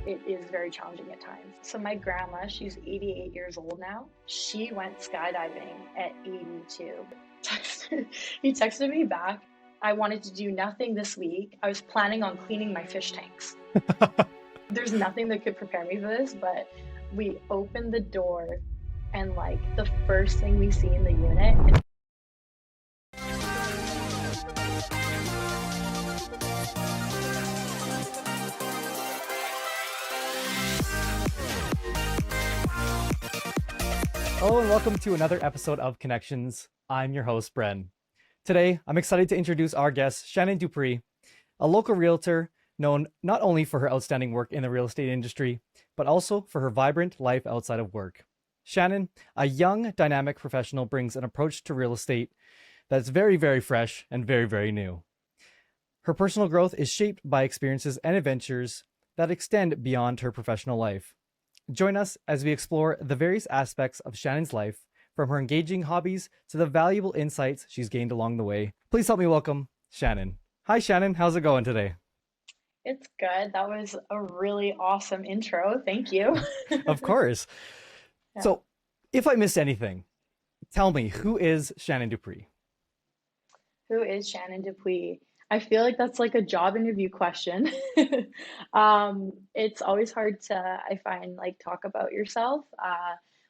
it is very challenging at times. So my grandma, she's 88 years old now. She went skydiving at 82. He texted me back. I wanted to do nothing this week. I was planning on cleaning my fish tanks. There's nothing that could prepare me for this, but we opened the door and like the first thing we see in the unit. Hello and welcome to another episode of Connections. I'm your host, Bren. Today, I'm excited to introduce our guest, Shannon Dupuis, a local realtor known not only for her outstanding work in the real estate industry, but also for her vibrant life outside of work. Shannon, a young, dynamic professional, brings an approach to real estate that's very, very fresh and very, very new. Her personal growth is shaped by experiences and adventures that extend beyond her professional life. Join us as we explore the various aspects of Shannon's life, from her engaging hobbies to the valuable insights she's gained along the way. Please help me welcome Shannon. Hi, Shannon. How's it going today? It's good. That was a really awesome intro. Thank you. Of course. Yeah. So, if I missed anything, tell me, who is Shannon Dupuis? Who is Shannon Dupuis? I feel like that's like a job interview question. It's always hard to, I find, like talk about yourself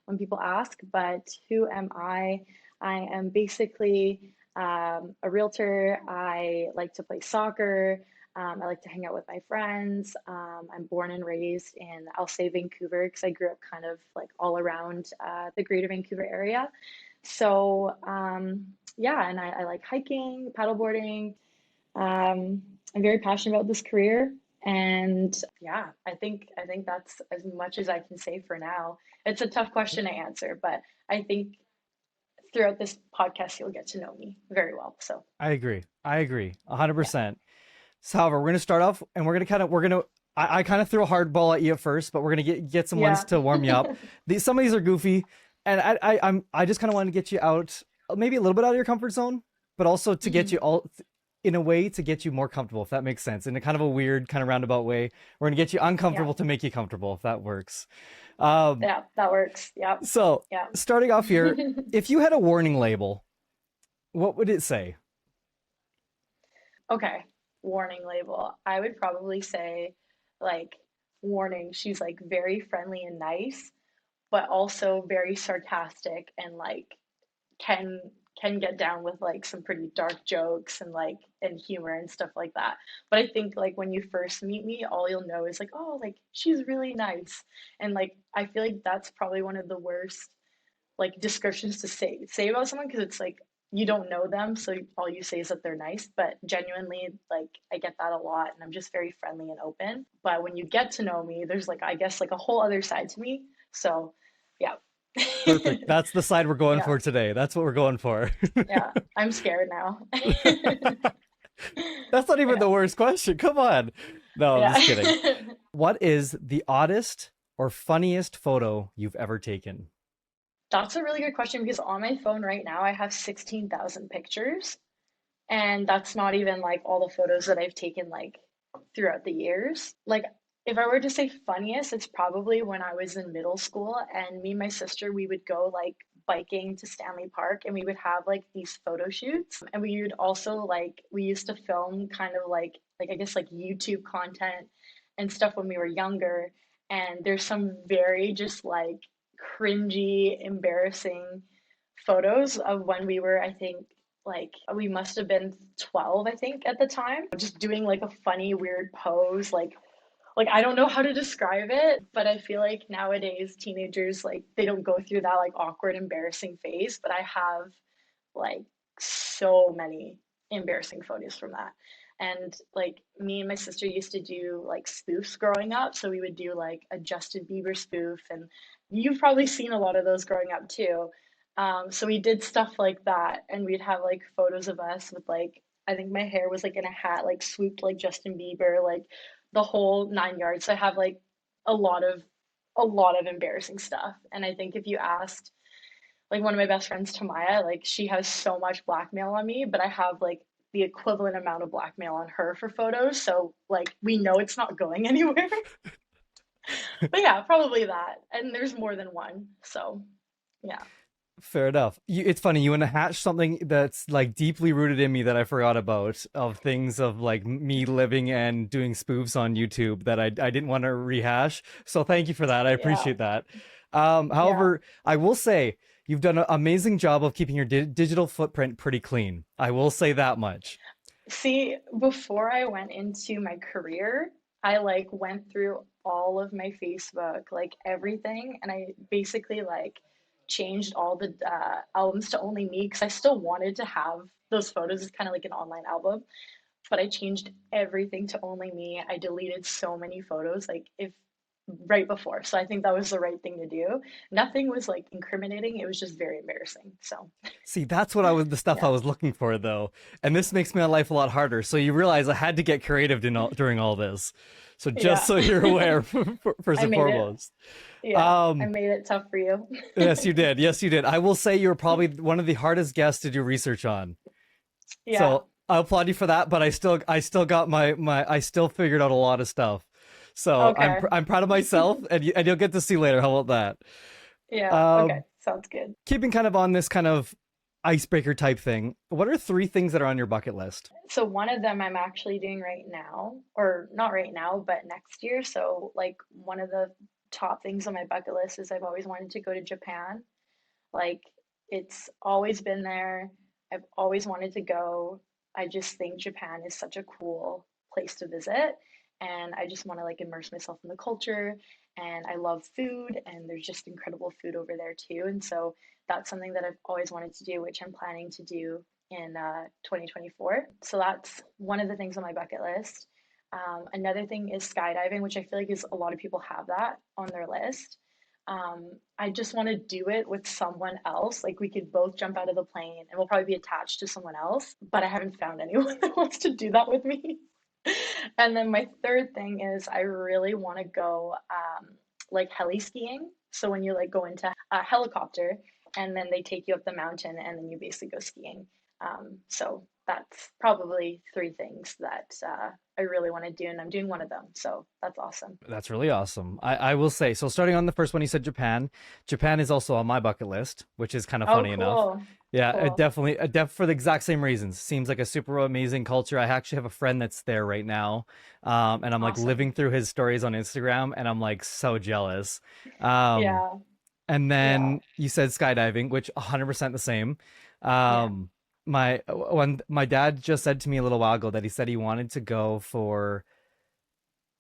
when people ask, but who am I? I am basically a realtor. I like to play soccer. I like to hang out with my friends. I'm born and raised in, I'll say Vancouver, because I grew up kind of like all around the greater Vancouver area. So, yeah, and I like hiking, paddleboarding. I'm very passionate about this career, and yeah, I think that's as much as I can say for now. It's a tough question to answer, but I think throughout this podcast you'll get to know me very well. So I agree. I agree. yeah, 100%. So, however, we're going to start off and I kind of threw a hard ball at you at first, but we're going to get some ones yeah, to warm you up. Some of these are goofy, and I just kind of wanted to get you out, maybe a little bit out of your comfort zone, but also to get hmm you all in a way to get you more comfortable, if that makes sense, in a kind of a weird, kind of roundabout way. We're going to get you yeah, uncomfortable to make you comfortable, if that works. Um, yeah. That works. Yeah, so, yeah. starting off here, if you had a warning label, what would it say? Okay, warning label. I would probably say like warning. She's like very friendly and nice, but also very sarcastic and like can can get down with like some pretty dark jokes and like and humor and stuff like that. But I think like when you first meet me, all you'll know is like, oh, like she's really nice. And like I feel like that's probably one of the worst like descriptions to say about someone because it's like you don't know them, so all you say is that they're nice. But genuinely, like I get that a lot, and I'm just very friendly and open. But when you get to know me, there's like I guess like a whole other side to me. So, yeah. Perfect. That's the side we're going Yeah, for today. That's what we're going for. yeah. I'm scared now. That's not even Yeah, the worst question. Come on. No, I'm yeah. just kidding. What is the oddest or funniest photo you've ever taken? That's a really good question because on my phone right now I have 16,000 pictures, and that's not even like all the photos that I've taken like throughout the years. Like if I were to say funniest, it's probably when I was in middle school and me and my sister we would go like biking to Stanley Park and we would have like these photo shoots and we would also like we used to film kind of like I guess like YouTube content and stuff when we were younger, and there's some very just like cringy, embarrassing photos of when we were, I think, like we must have been 12, I think, at the time, just doing like a funny, weird pose. Like I don't know how to describe it, but I feel like nowadays teenagers like they don't go through that like awkward, embarrassing phase. But I have like so many embarrassing photos from that. And like me and my sister used to do like spoofs growing up. So we would do like a Justin Bieber spoof, and you've probably seen a lot of those growing up too. So we did stuff like that, and we'd have like photos of us with like I think my hair was like in a hat, like swooped like Justin Bieber, like the whole nine yards. So I have like a lot of a lot of embarrassing stuff. And I think if you asked like one of my best friends, Tamaya, like she has so much blackmail on me, but I have like the equivalent amount of blackmail on her for photos. So like we know it's not going anywhere. But yeah, probably that. And there's more than one. So yeah. Fair enough. It's funny, you want to hatch something that's like deeply rooted in me that I forgot about, of things of like me living and doing spoofs on YouTube that I didn't want to rehash. So thank you for that. I Yeah. appreciate that. Yeah. However, I will say you've done an amazing job of keeping your digital footprint pretty clean. I will say that much. See, before I went into my career, I like went through all of my Facebook, like everything, and I basically like changed all the albums to only me because I still wanted to have those photos as kind of like an online album, but I changed everything to only me. I deleted so many photos, like if right before. So I think that was the right thing to do. Nothing was like incriminating, it was just very embarrassing. So, See, that's the stuff I yeah. was looking for though. And this makes my life a lot harder. So you realize I had to get creative during all this. So just Yeah. so you're aware, first I and made it. foremost. Yeah, I Um, made it tough for you. yes, you did. Yes, you did. I will say you're probably one of the hardest guests to do research on. Yeah. So I applaud you for that. But I still got I still figured out a lot of stuff. So Okay. I'm proud of myself, and you'll get to see later. How about that? Yeah. Okay. Sounds good. Keeping kind of on this kind of icebreaker type thing. What are three things that are on your bucket list? So one of them I'm actually doing right now, or not right now, but next year. So like one of the top things on my bucket list is I've always wanted to go to Japan. Like it's always been there. I've always wanted to go. I just think Japan is such a cool place to visit. And I just want to like immerse myself in the culture. And I love food, and there's just incredible food over there too. And so that's something that I've always wanted to do, which I'm planning to do in 2024. So that's one of the things on my bucket list. Another thing is skydiving, which I feel like is a lot of people have that on their list. I just want to do it with someone else. Like we could both jump out of the plane and we'll probably be attached to someone else, but I haven't found anyone that wants to do that with me. And then my third thing is I really want to go like heli skiing. So when you like go into a helicopter and then they take you up the mountain and then you basically go skiing. So that's probably three things that I really want to do, and I'm doing one of them. So that's awesome. That's really awesome. I will say, so starting on the first one, you said Japan. Japan is also on my bucket list, which is kind of Oh, funny enough. cool. Yeah, it Cool. definitely, for the exact same reasons. Seems like a super amazing culture. I actually have a friend that's there right now, and I'm like living Awesome. through his stories on Instagram, and I'm like so jealous. Um, Yeah. and Yeah. then you said skydiving, which 100% the same. Yeah. Um, when my dad just said to me a little while ago that he said he wanted to go for,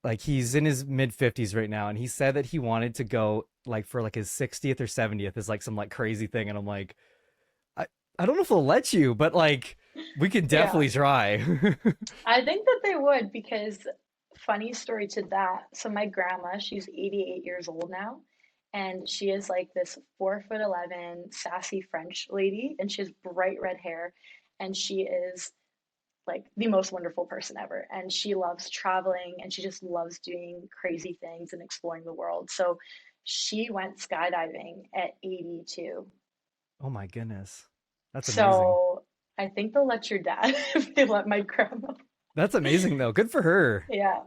like, he's in his mid 50s right now, and he said that he wanted to go like for like his 60th or 70th is like some like crazy thing, and I'm like, I I don't know if they'll let you, but like we can Yeah. definitely try. I think that they would because funny story to that. So my grandma, she's 88 years old now, and she is like this 4'11" sassy French lady, and she has bright red hair, and she is like the most wonderful person ever. And she loves traveling and she just loves doing crazy things and exploring the world. So she went skydiving at 82. Oh my goodness, that's amazing. So I think they'll let your dad if they let my grandma. That's amazing though. Good for her. Yeah,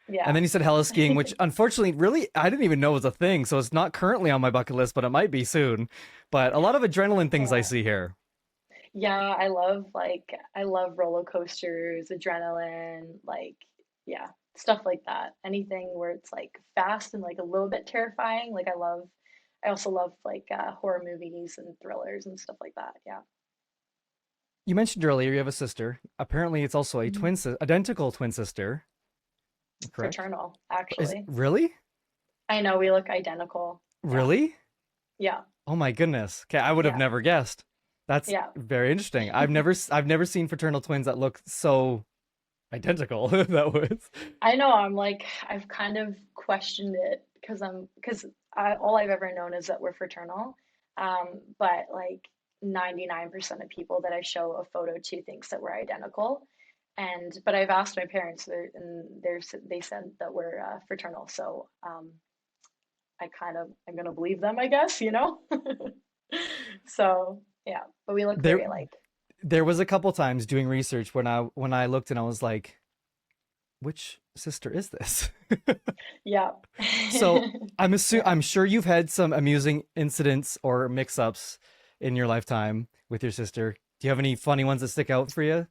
And yeah, then you said heli skiing, which unfortunately, really, I didn't even know was a thing. So it's not currently on my bucket list, but it might be soon. But a lot of adrenaline things I yeah. see here. Yeah, I love roller coasters, adrenaline, like yeah, stuff like that. Anything where it's like fast and like a little bit terrifying. Like I also love like horror movies and thrillers and stuff like that. Yeah. You mentioned earlier you have a sister. Apparently, it's also a Mhm. identical twin sister. Correct? Fraternal, Is actually. really, I know we look identical. Yeah. really? Yeah. Oh my goodness. Okay, I would have Yeah. never guessed. That's Yeah. very interesting. I've never seen fraternal twins that look so identical. That was. I know I'm like I've kind of questioned it because all I've ever known is that we're fraternal. But like 99% of people that I show a photo to thinks that we're identical. And but I've asked my parents and they said that we're fraternal. So I'm gonna believe them, I guess, you know? So yeah, but we look there very alike. there was a couple times doing research when I looked and I was like, which sister is this? Yeah. So Yeah. I'm sure you've had some amusing incidents or mix-ups in your lifetime with your sister. Do you have any funny ones that stick out for you?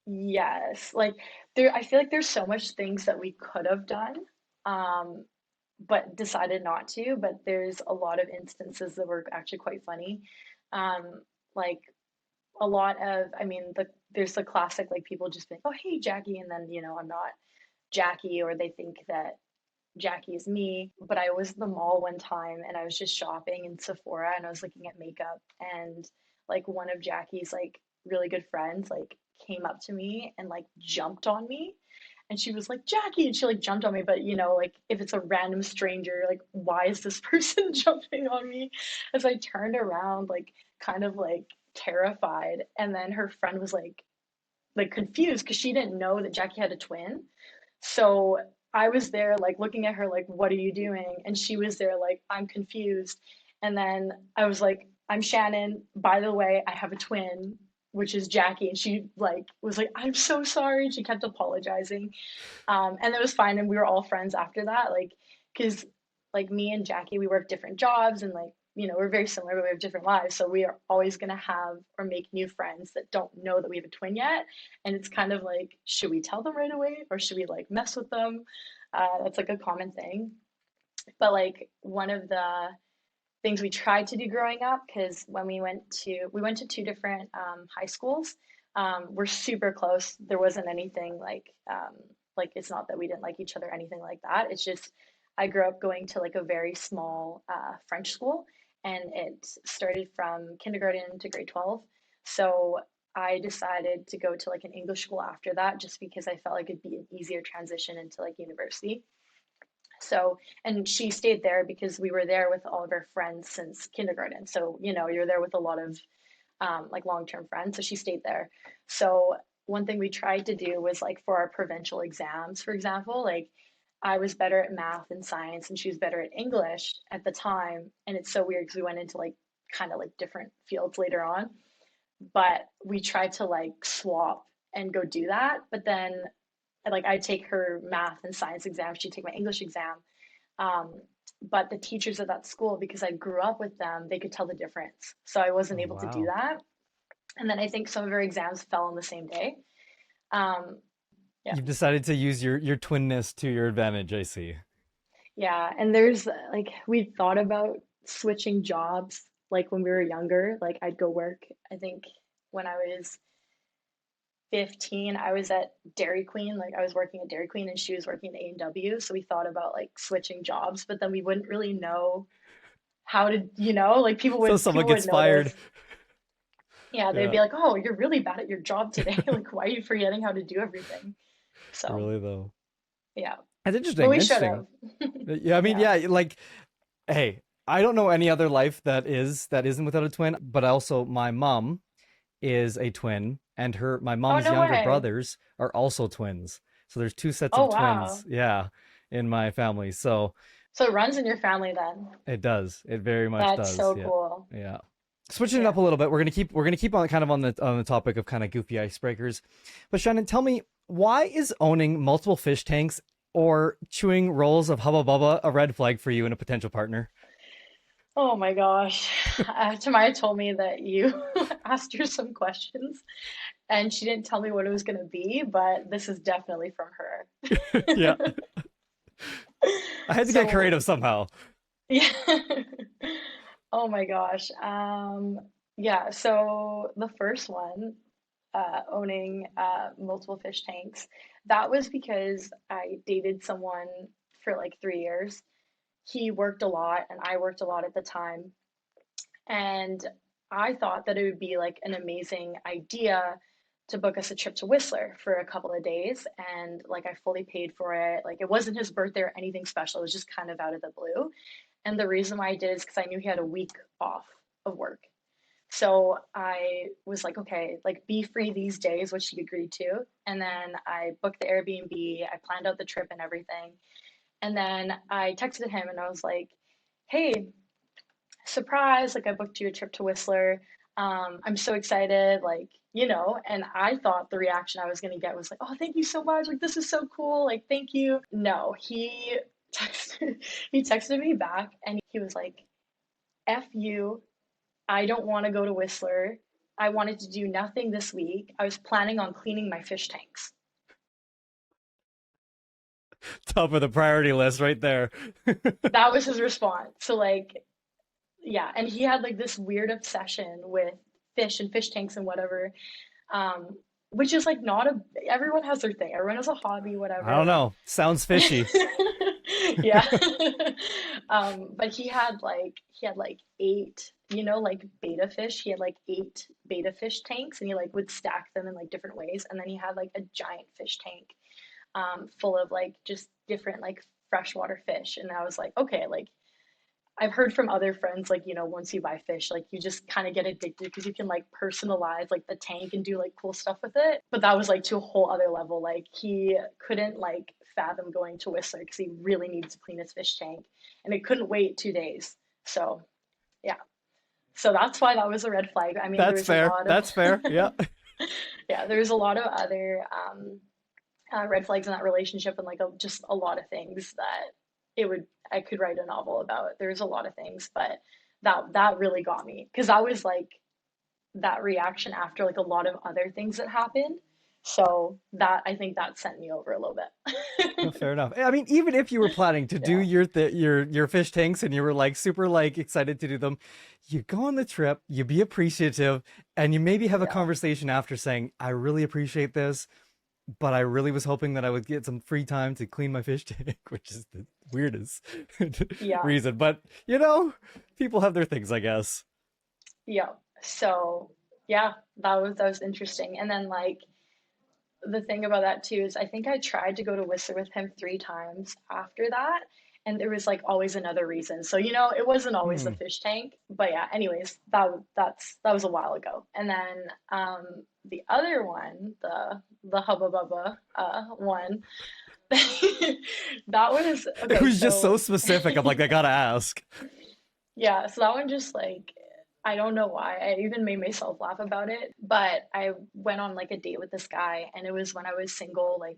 Yes. Like there I feel like there's so much things that we could have done, um, but decided not to. But there's a lot of instances that were actually quite funny. Um, like a lot of, I mean, there's the classic like people just being, oh hey Jackie, and then I'm not Jackie, or they think that Jackie is me. But I was at the mall one time and I was just shopping in Sephora and I was looking at makeup, and like one of Jackie's like really good friends like came up to me and like jumped on me, and she was like Jackie, and she like jumped on me. But like if it's a random stranger, like why is this person jumping on me? As I turned around, like kind of like terrified, and then her friend was like confused because she didn't know that Jackie had a twin. So I was there like looking at her like, what are you doing? And she was there like, I'm confused. And then I was like, I'm Shannon. By the way, I have a twin, which is Jackie. And she like was like, I'm so sorry. And she kept apologizing. And it was fine. And we were all friends after that. Like, because like me and Jackie, we work different jobs, and like, we're very similar, but we have different lives. So we are always going to have or make new friends that don't know that we have a twin yet. And it's kind of like, should we tell them right away or should we like mess with them? That's like a common thing. But like one of the things we tried to do growing up, because when we went to two different high schools. We're super close. There wasn't anything like it's not that we didn't like each other or anything like that. It's just I grew up going to like a very small French school, and it started from kindergarten to grade 12. So I decided to go to like an English school after that, just because I felt like it'd be an easier transition into like university. So, and she stayed there because we were there with all of our friends since kindergarten. So, you're there with a lot of like long-term friends. So she stayed there. So one thing we tried to do was like for our provincial exams, for example, like I was better at math and science and she was better at English at the time. And it's so weird because we went into like kind of like different fields later on, but we tried to like swap and go do that. But then like I'd take her math and science exam, she'd take my English exam. Um, but the teachers at that school, because I grew up with them, they could tell the difference. So I wasn't Oh, able to do wow. that. And then I think some of our exams fell on the same day. Um, yeah, You've decided to use your twinness to your advantage, I see. yeah. And there's like we thought about switching jobs like when we were younger. Like I'd go work. I think when I was 15, I was at Dairy Queen. Like I was working at Dairy Queen and she was working at A&W. So we thought about like switching jobs, but then we wouldn't really know how to, like people So would someone people gets would fired. notice. Yeah, they'd Yeah, be like, "Oh, you're really bad at your job today. Like, why are you forgetting how to do everything?" So, really though. yeah. That's But interesting. we should Interesting. have. Yeah, I mean, Yeah. yeah, like, hey, I don't know any other life that isn't without a twin, but also my mom is a twin, and my Oh, mom's no younger way. brothers are also twins. So there's two sets Oh, of twins, wow. yeah, in my family. So So it runs in your family then. it does. It very much That's does. so Yeah. cool. Yeah. Switching it Yeah. up a little bit, we're gonna keep on kind of on the topic of kind of goofy icebreakers. But Shannon, tell me, why is owning multiple fish tanks or chewing rolls of Hubba Bubba a red flag for you and a potential partner? Oh my gosh. Tamaya told me that you asked her some questions and she didn't tell me what it was going to be, but this is definitely from Yeah. her. I had to get So, creative somehow. yeah. Oh my gosh. Yeah, so the first one, owning multiple fish tanks, that was because I dated someone for like 3 years. He worked a lot and I worked a lot at the time. And I thought that it would be like an amazing idea to book us a trip to Whistler for a couple of days. And like I fully paid for it. Like it wasn't his birthday or anything special. It was just kind of out of the blue. And the reason why I did is because I knew he had a week off of work. So I was like, okay, like be free these days, which he agreed to. And then I booked the Airbnb, I planned out the trip and everything. And then I texted him and I was like, hey, surprise, like I booked you a trip to Whistler. I'm so excited, like, and I thought the reaction I was gonna get was like, oh, thank you so much. Like, this is so cool. Like, thank you. No, texted, he texted me back and he was like, F you. I don't want to go to Whistler. I wanted to do nothing this week. I was planning on cleaning my fish tanks. Top of the priority list right there. That was his response. So, like, yeah. And he had like this weird obsession with fish and fish tanks and whatever, um, which is like not everyone has their thing. Everyone has a hobby, I don't whatever. know. Sounds fishy. Yeah. But he had like eight, like beta fish. He had like eight beta fish tanks and he like would stack them in like different ways. And then he had like a giant fish tank full of like just different like freshwater fish. And I was like, okay, like I've heard from other friends, like, once you buy fish, like you just kind of get addicted because you can like personalize like the tank and do like cool stuff with it. But that was like to a whole other level. Like he couldn't like fathom going to Whistler because he really needed to clean his fish tank and it couldn't wait 2 days. So yeah. So that's why that was a red flag. I mean, there That's was a fair. lot of That's fair. Yeah. yeah, there was a lot of other red flags in that relationship and like just a lot of things that I could write a novel about. There's a lot of things, but that really got me because that was like that reaction after like a lot of other things that happened. So that I think that sent me over a little No, bit. fair enough. I mean, even if you were planning to do Yeah. your fish tanks and you were like super like excited to do them, you go on the trip, you be appreciative, and you maybe have a Yeah. conversation after saying, "I really appreciate this, but I really was hoping that I would get some free time to clean my fish tank," which is the weirdest Yeah. reason. But people have their things, I guess. Yeah. So yeah, that was interesting. And then like the thing about that too is I think I tried to go to Whistler with him 3 times after that, and there was like always another reason. So it wasn't always the Hmm. fish tank. But yeah, anyways, that was a while ago. And then the other one, the Hubba Bubba one, that was It okay. was just so So specific. I'm like, I gotta ask. yeah, so that one just like I don't know why. I even made myself laugh about it. But I went on like a date with this guy, and it was when I was single. Like,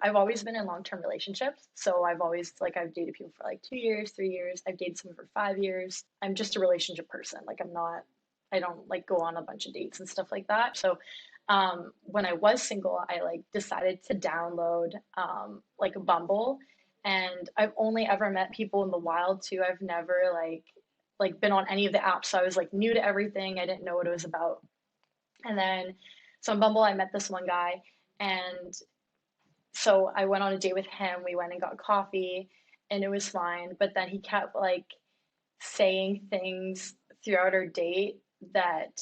I've always been in long-term relationships, so I've dated people for like 2 years, 3 years. I've dated someone for 5 years. I'm just a relationship person. Like, I don't like go on a bunch of dates and stuff like that. So, when I was single, I like decided to download like a Bumble, and I've only ever met people in the wild too. I've never like been on any of the apps. So I was like new to everything. I didn't know what it was about. And then so on Bumble I met this one guy, and so I went on a date with him. We went and got coffee and it was fine. But then he kept like saying things throughout our date that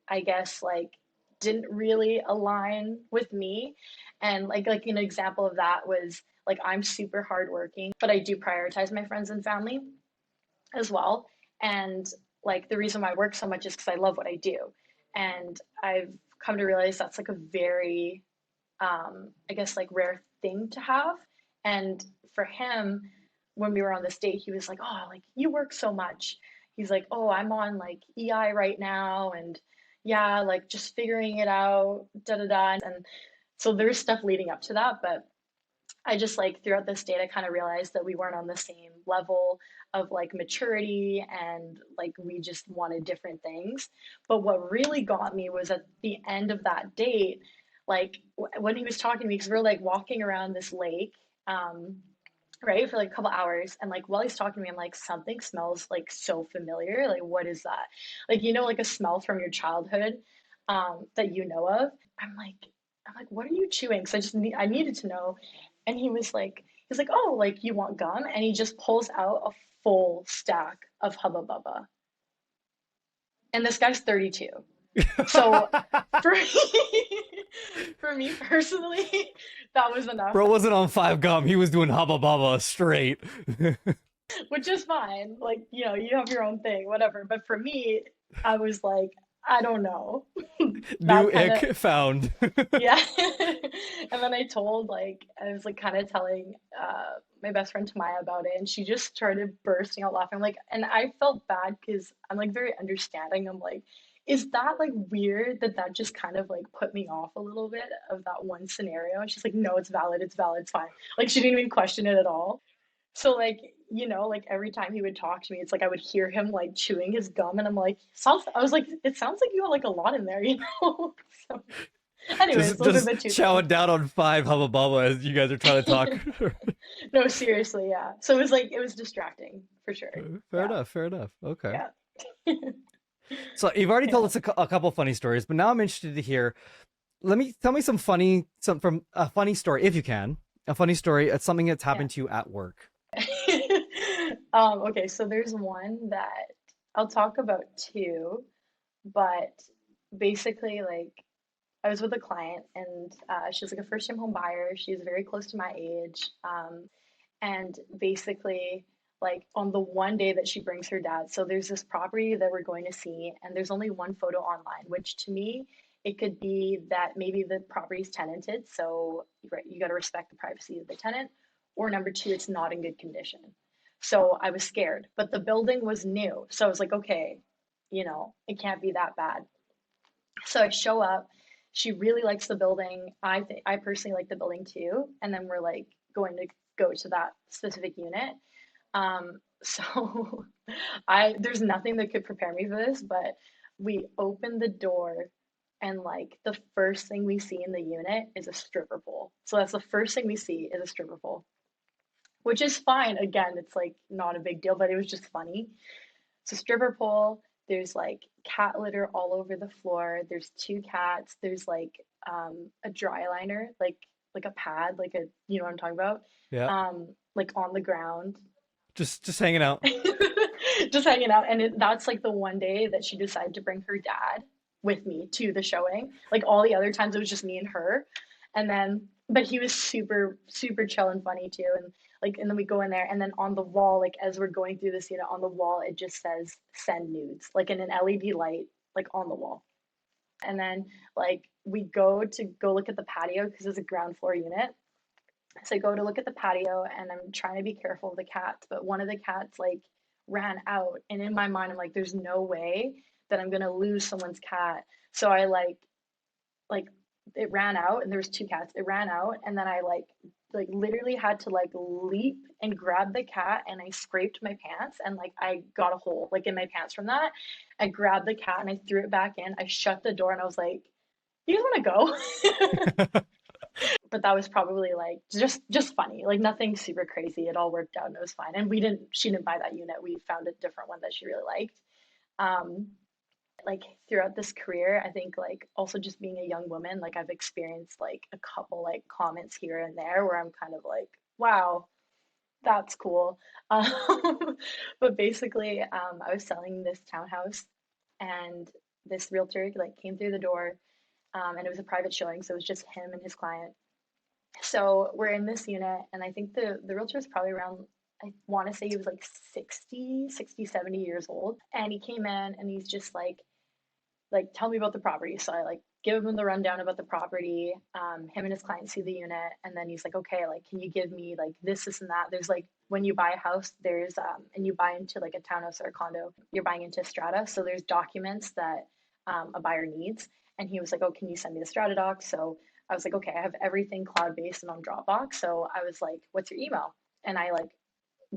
I guess like didn't really align with me. And like an example of that was like I'm super hardworking, but I do prioritize my friends and family as well. And like the reason why I work so much is because I love what I do. And I've come to realize that's like a very, I guess, like rare thing to have. And for him, when we were on this date, he was like, oh, like you work so much. He's like, oh, I'm on like EI right now. And yeah, like just figuring it out, da da da. And so there's stuff leading up to that. But I just like throughout this date, I kind of realized that we weren't on the same level of like maturity and like we just wanted different things. But what really got me was at the end of that date, like when he was talking to me, because we are like walking around this lake, um, right, for like a couple hours. And like while he's talking to me, I'm like, something smells like so familiar. Like, what is that? Like, like a smell from your childhood that you know of. I'm like, I'm like, what are you chewing? Because I needed to know. And he's like, oh, like you want gum? And he just pulls out a full stack of Hubba Bubba. And this guy's 32. So for me, for me personally, that was enough, Bro wasn't on five gum. He was doing hubba bubba straight. which is fine. Like, you have your own thing, whatever. But for me, I was like, I don't know. New That kind of ick found. yeah. And then I was like kind of telling my best friend Tamaya about it, and she just started bursting out laughing. Like, and I felt bad because I'm like very understanding. I'm like, is that like weird that that just kind of like put me off a little bit of that one scenario? And she's like, no, it's valid, it's fine. Like she didn't even question it at all. So like, like every time he would talk to me, it's like I would hear him like chewing his gum and I'm like, sounds I was like, it sounds like you have like a lot in there. So anyways, those are Just the two chowing things. down on five Hubba Bubba as you guys are trying to talk. No, seriously, yeah. So it was like it was distracting for sure. Fair Yeah. enough. Fair enough. Okay. Yeah. So you've already told Yeah. us a couple funny stories, but now I'm interested to hear. Let me tell me some from a funny story if you can. A funny story. It's something that's Yeah. happened to you at work. Okay, so there's one that I'll talk about two, but basically, like, I was with a client and she's like a first time home buyer. She's very close to my age. And basically, like, on the one day that she brings her dad, so there's this property that we're going to see, and there's only one photo online, which to me, it could be that maybe the property's tenanted, so right, you got to respect the privacy of the tenant, or number two, it's not in good condition. So I was scared, but the building was new. So I was like, okay, it can't be that bad. So I show up. She really likes the building. I personally like the building too. And then we're like going to go to that specific unit. So I there's nothing that could prepare me for this, but we open the door and like the first thing we see in the unit is a stripper pole. So that's the first thing we see is a stripper pole, which is fine. Again, it's like not a big deal, but it was just funny. So stripper pole, there's like cat litter all over the floor. There's two cats. There's like a dry liner, like a pad, like a you know what I'm talking about? Yeah. Like on the ground. Just hanging out. Just hanging out. And that's like the one day that she decided to bring her dad with me to the showing. Like all the other times it was just me and her. And then but he was super, super chill and funny too. And then we go in there and then on the wall, like as we're going through this unit on the wall, it just says send nudes, like in an LED light, like on the wall. And then like we go look at the patio because it's a ground floor unit. So I go to look at the patio and I'm trying to be careful of the cats, but one of the cats like ran out. And in my mind, I'm like, there's no way that I'm gonna lose someone's cat. So I like it ran out and there was two cats. It ran out and then I like literally had to like leap and grab the cat and I scraped my pants and like I got a hole like in my pants from that. I grabbed the cat and I threw it back in. I shut the door and I was like, you guys want to go? But that was probably like just funny, like nothing super crazy. It all worked out and it was fine. And she didn't buy that unit. We found a different one that she really liked. Um, like throughout this career, I think like also just being a young woman, like I've experienced like a couple like comments here and there where I'm kind of like, wow, that's cool. But basically, I was selling this townhouse and this realtor like came through the door, and it was a private showing, so it was just him and his client. So we're in this unit, and I think the realtor is probably around, I want to say he was like 60, 70 years old. And he came in and he's just like tell me about the property. So I like give him the rundown about the property. Him and his client see the unit, and then he's like, okay, like can you give me like this and that? There's like when you buy a house, there's and you buy into like a townhouse or a condo, you're buying into strata. So there's documents that a buyer needs. And he was like, oh, can you send me the strata docs? So I was like, okay, I have everything cloud based and on Dropbox. So I was like, what's your email? And I like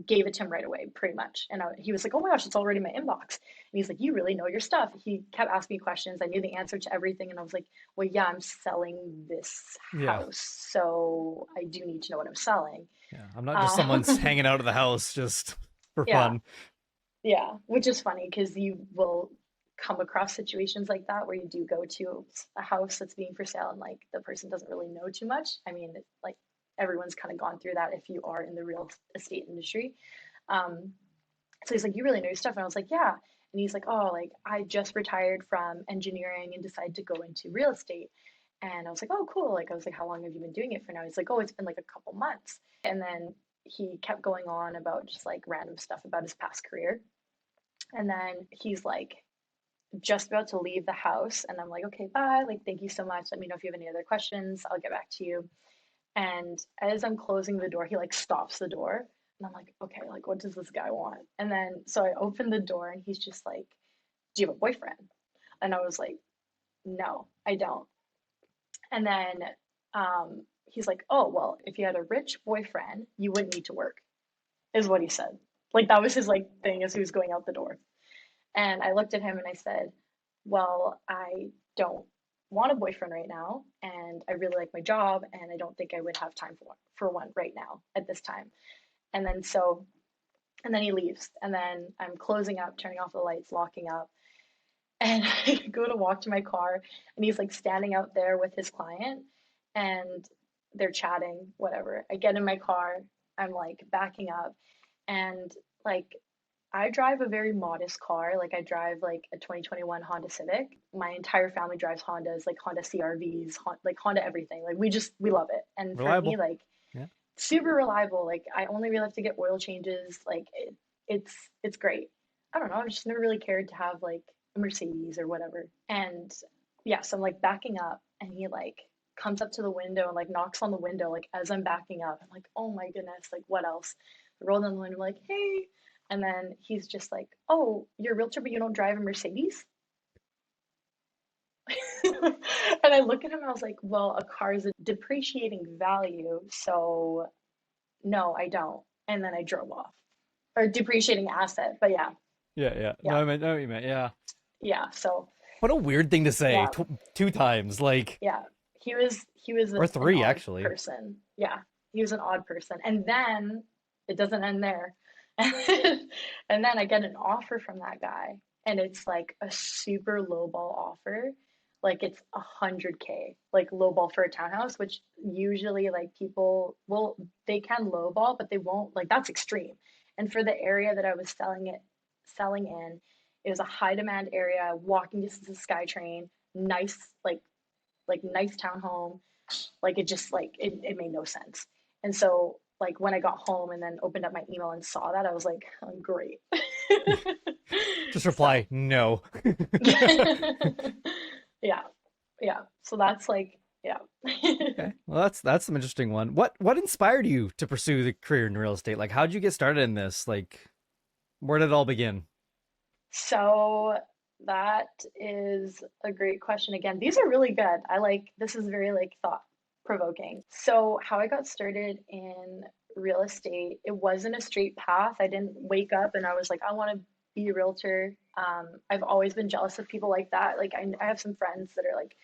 gave it to him right away, pretty much. And he was like, "Oh my gosh, it's already in my inbox." And he's like, "You really know your stuff." He kept asking me questions. I knew the answer to everything, and I was like, "Well, yeah, I'm selling this Yeah. house, so I do need to know what I'm selling." Yeah. I'm not just someone's Um, hanging out of the house just for yeah, fun. yeah, which is funny because you will come across situations like that where you do go to a house that's being for sale and like the person doesn't really know too much. I mean, like everyone's kind of gone through that if you are in the real estate industry. Um, So he's like, you really know your stuff. And I was like, yeah. And he's like, oh, like I just retired from engineering and decided to go into real estate. And I was like, oh, cool. Like, I was like, how long have you been doing it for now? He's like, oh, it's been like a couple months. And then he kept going on about just like random stuff about his past career. And then he's like, just about to leave the house. And I'm like, okay, bye. Like, thank you so much. Let me know if you have any other questions. I'll get back to you. And as I'm closing the door, he like stops the door. And I'm like, okay, like what does this guy want? And then so I open the door and he's just like, do you have a boyfriend? And I was like, no, I don't. And then he's like, oh, well, if you had a rich boyfriend, you wouldn't need to work, is what he said. Like that was his like thing as he was going out the door. And I looked at him and I said, well, I don't want a boyfriend right now. And I really like my job. And I don't think I would have time for one right now at this time. And then so, and then he leaves. And then I'm closing up, turning off the lights, locking up. And I go to walk to my car, and he's like standing out there with his client, and they're chatting, whatever. I get in my car, I'm like backing up, and like I drive a very modest car. Like I drive like a 2021 Honda Civic. My entire family drives Hondas, like Honda CRVs, like Honda everything. Like we love it. And for me, Reliable. like Yeah. super reliable. Like I only really have to get oil changes. Like it's great. I don't know. I just never really cared to have like a Mercedes or whatever. And yeah, so I'm like backing up, and he like comes up to the window and like knocks on the window like as I'm backing up. I'm like, oh my goodness, like what else? I roll down the window, I'm like, hey. And then he's just like, oh, you're a realtor, but you don't drive a Mercedes? And I look at him and I was like, well, a car is a depreciating value, so no, I don't. And then I drove off. Or depreciating asset, but yeah, Yeah, yeah. No, yeah, I meant, no, you meant, yeah. yeah. So What a weird thing to say yeah, two times, like, yeah. He was or an three odd actually. person. Yeah, he was an odd person. And then it doesn't end there. And then I get an offer from that guy, and it's like a super lowball offer. Like it's 100K, like lowball for a townhouse, which usually like people will they can lowball, but they won't like that's extreme. And for the area that I was selling in, it was a high demand area, walking distance to SkyTrain, nice like nice townhome. Like it just like it made no sense. And so like when I got home and then opened up my email and saw that, I was like, oh, great. Just So reply no. yeah, yeah. So that's like yeah. Okay. Well, that's some interesting one. What inspired you to pursue the career in real estate? Like, how'd you get started in this? Like, where did it all begin? So that is a great question again. These are really good. I like this is very like thought provoking. So how I got started in real estate, it wasn't a straight path. I didn't wake up and I was like, I want to be a realtor. I've always been jealous of people like that. Like I have some friends that are like,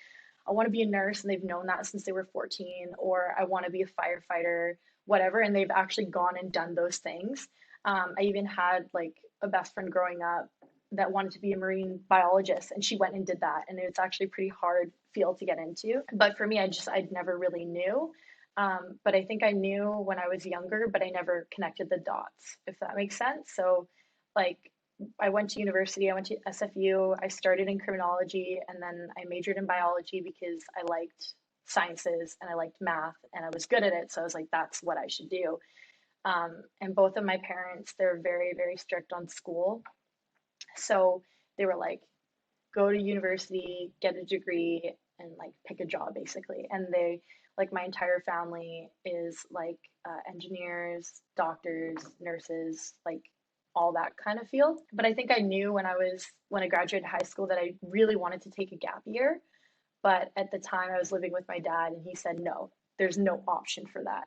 I want to be a nurse and they've known that since they were 14, or I want to be a firefighter, whatever. And they've actually gone and done those things. I even had like a best friend growing up that wanted to be a marine biologist, and she went and did that, and it's actually a pretty hard field to get into. But for me, I'd never really knew. But I think I knew when I was younger, but I never connected the dots, if that makes sense. So like I went to university, I went to SFU, I started in criminology, and then I majored in biology because I liked sciences and I liked math and I was good at it. So I was like, that's what I should do. And both of my parents, they're very, very strict on school. So they were like, go to university, get a degree, and like pick a job basically. And they, like, my entire family is like engineers, doctors, nurses, like all that kind of field. But I think I knew when I graduated high school that I really wanted to take a gap year. But at the time, I was living with my dad, and he said, no, there's no option for that.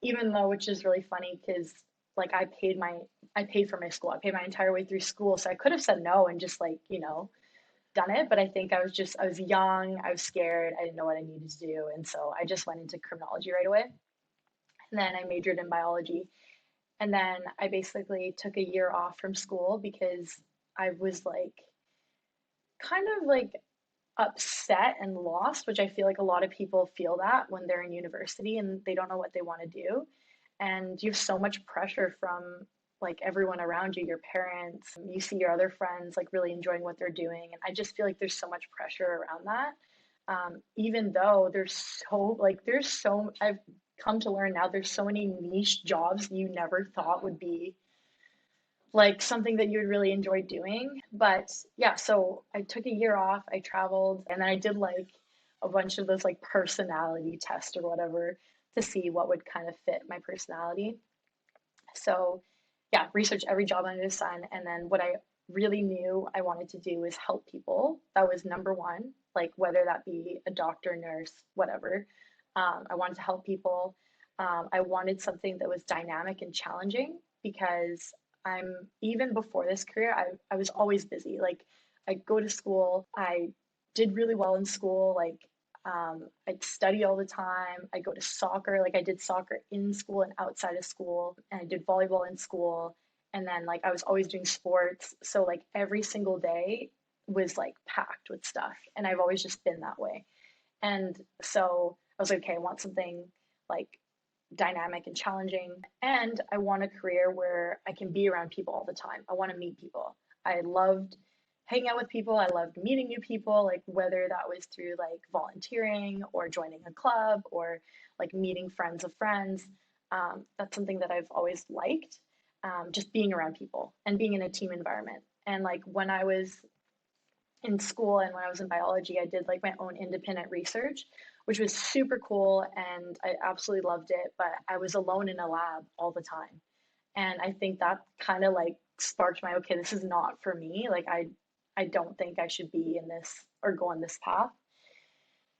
Even though, which is really funny because like I paid for my school. I paid my entire way through school. So I could have said no and just like, done it. But I think I was young, I was scared, I didn't know what I needed to do. And so I just went into criminology right away. And then I majored in biology. And then I basically took a year off from school because I was like kind of like upset and lost, which I feel like a lot of people feel that when they're in university and they don't know what they want to do. And you have so much pressure from like everyone around you, your parents, you see your other friends like really enjoying what they're doing. And I just feel like there's so much pressure around that. Even though I've come to learn now there's so many niche jobs you never thought would be like something that you would really enjoy doing. But yeah, so I took a year off, I traveled, and then I did like a bunch of those like personality tests or whatever to see what would kind of fit my personality. So yeah, research every job under the sun. And then what I really knew I wanted to do was help people. That was number one, like whether that be a doctor, nurse, whatever. I wanted to help people. I wanted something that was dynamic and challenging because even before this career, I was always busy. Like I go to school, I did really well in school. Like I'd study all the time. I go to soccer. Like I did soccer in school and outside of school, and I did volleyball in school. And then like I was always doing sports. So like every single day was like packed with stuff. And I've always just been that way. And so I was like, okay, I want something like dynamic and challenging. And I want a career where I can be around people all the time. I want to meet people. I loved hanging out with people. I loved meeting new people, like whether that was through like volunteering or joining a club or like meeting friends of friends. That's something that I've always liked, just being around people and being in a team environment. And like when I was in school and when I was in biology, I did like my own independent research, which was super cool and I absolutely loved it. But I was alone in a lab all the time. And I think that kind of like sparked my, okay, this is not for me. Like I don't think I should be in this or go on this path.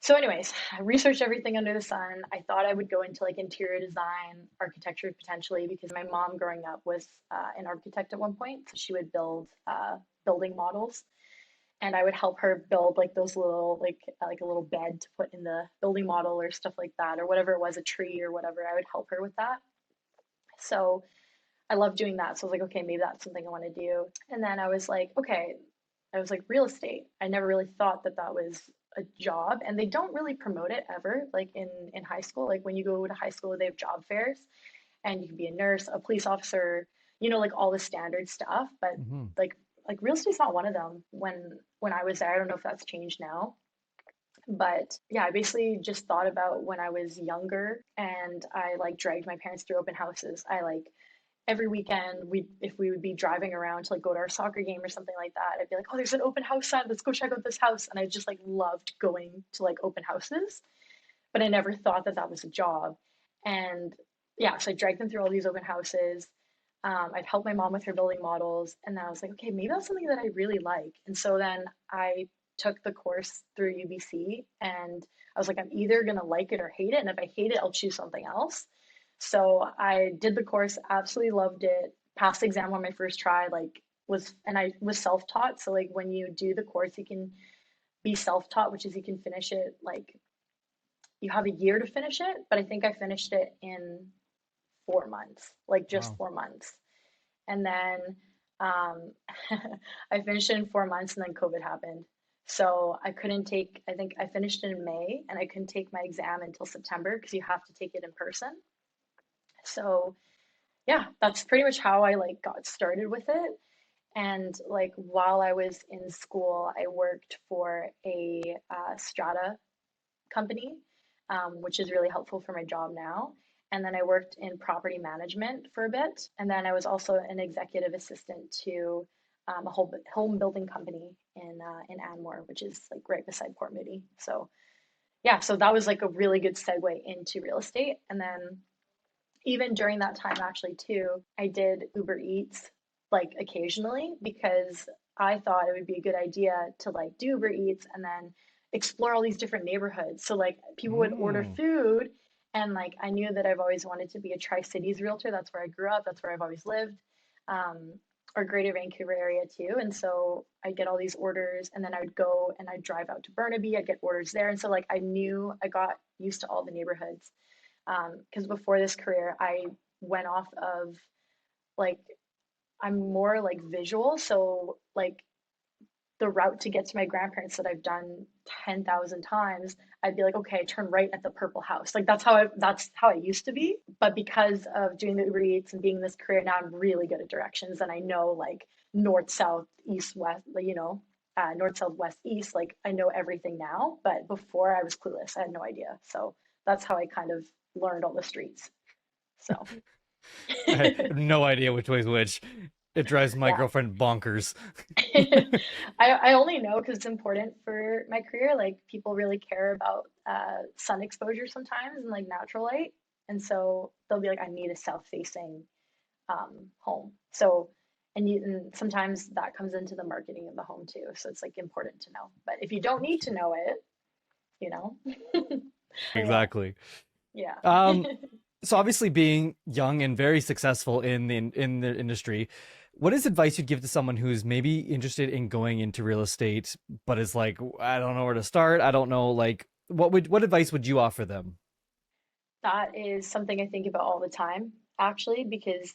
So, anyways, I researched everything under the sun. I thought I would go into like interior design, architecture potentially, because my mom growing up was an architect at one point. So she would build building models and I would help her build like those little like a little bed to put in the building model or stuff like that or whatever it was, a tree or whatever. I would help her with that. So I love doing that. So I was like, okay, maybe that's something I want to do. And then I was like, okay, I was like real estate. I never really thought that that was a job, and they don't really promote it ever. Like in high school, like when you go to high school, they have job fairs, and you can be a nurse, a police officer, like all the standard stuff. But Hmm. like like real estate's not one of them when I was there. I don't know if that's changed now. But yeah, I basically just thought about when I was younger and I like dragged my parents through open houses. I like every weekend we if we would be driving around to like go to our soccer game or something like that, I'd be like, oh, there's an open house sign, let's go check out this house. And I just like loved going to like open houses, but I never thought that that was a job. And yeah, so I dragged them through all these open houses. I'd help my mom with her building models, and then I was like, okay, maybe that's something that I really like. And so then I took the course through UBC, and I was like, I'm either gonna like it or hate it, and if I hate it, I'll choose something else. So I did the course, absolutely loved it, passed the exam on my first try, like and I was self-taught. So like when you do the course, you can be self-taught, which is you can finish it like you have a year to finish it, but I think I finished it in 4 months, like just Wow. 4 months. And then um, I finished it in 4 months, and then COVID happened. So I couldn't take, I think I finished it in May, and I couldn't take my exam until September because you have to take it in person. So yeah, that's pretty much how I like got started with it. And like while I was in school, I worked for a strata company, which is really helpful for my job now. And then I worked in property management for a bit. And then I was also an executive assistant to a whole home building company in Anmore, which is like right beside Port Moody. So yeah, so that was like a really good segue into real estate. And then even during that time actually too, I did Uber Eats like occasionally because I thought it would be a good idea to like do Uber Eats and then explore all these different neighborhoods. So like people would order Mm. food, and like I knew that I've always wanted to be a Tri-Cities realtor. That's where I grew up, that's where I've always lived. Um, or Greater Vancouver area too. And so I'd get all these orders, and then I would go and I'd drive out to Burnaby, I'd get orders there. And so like I got used to all the neighborhoods because before this career, I went off of like I'm more like visual, so like the route to get to my grandparents that I've done 10,000 times, I'd be like, okay, turn right at the purple house. Like that's how I used to be. But because of doing the Uber Eats and being in this career, now I'm really good at directions and I know like north, south, east, west, north, south, west, east. Like I know everything now, but before I was clueless. I had no idea. So that's how I kind of learned all the streets. So I have no idea which way's which. It drives my yeah. girlfriend bonkers. I only know because it's important for my career. Like people really care about sun exposure sometimes and like natural light. And so they'll be like, I need a south facing home. So And sometimes that comes into the marketing of the home too. So it's like important to know. But if you don't need to know it, you know. But yeah, Exactly. yeah. Um, so obviously being young and very successful in the industry, what is advice you'd give to someone who's maybe interested in going into real estate, but is like, I don't know where to start. I don't know, like, what advice would you offer them? That is something I think about all the time, actually, because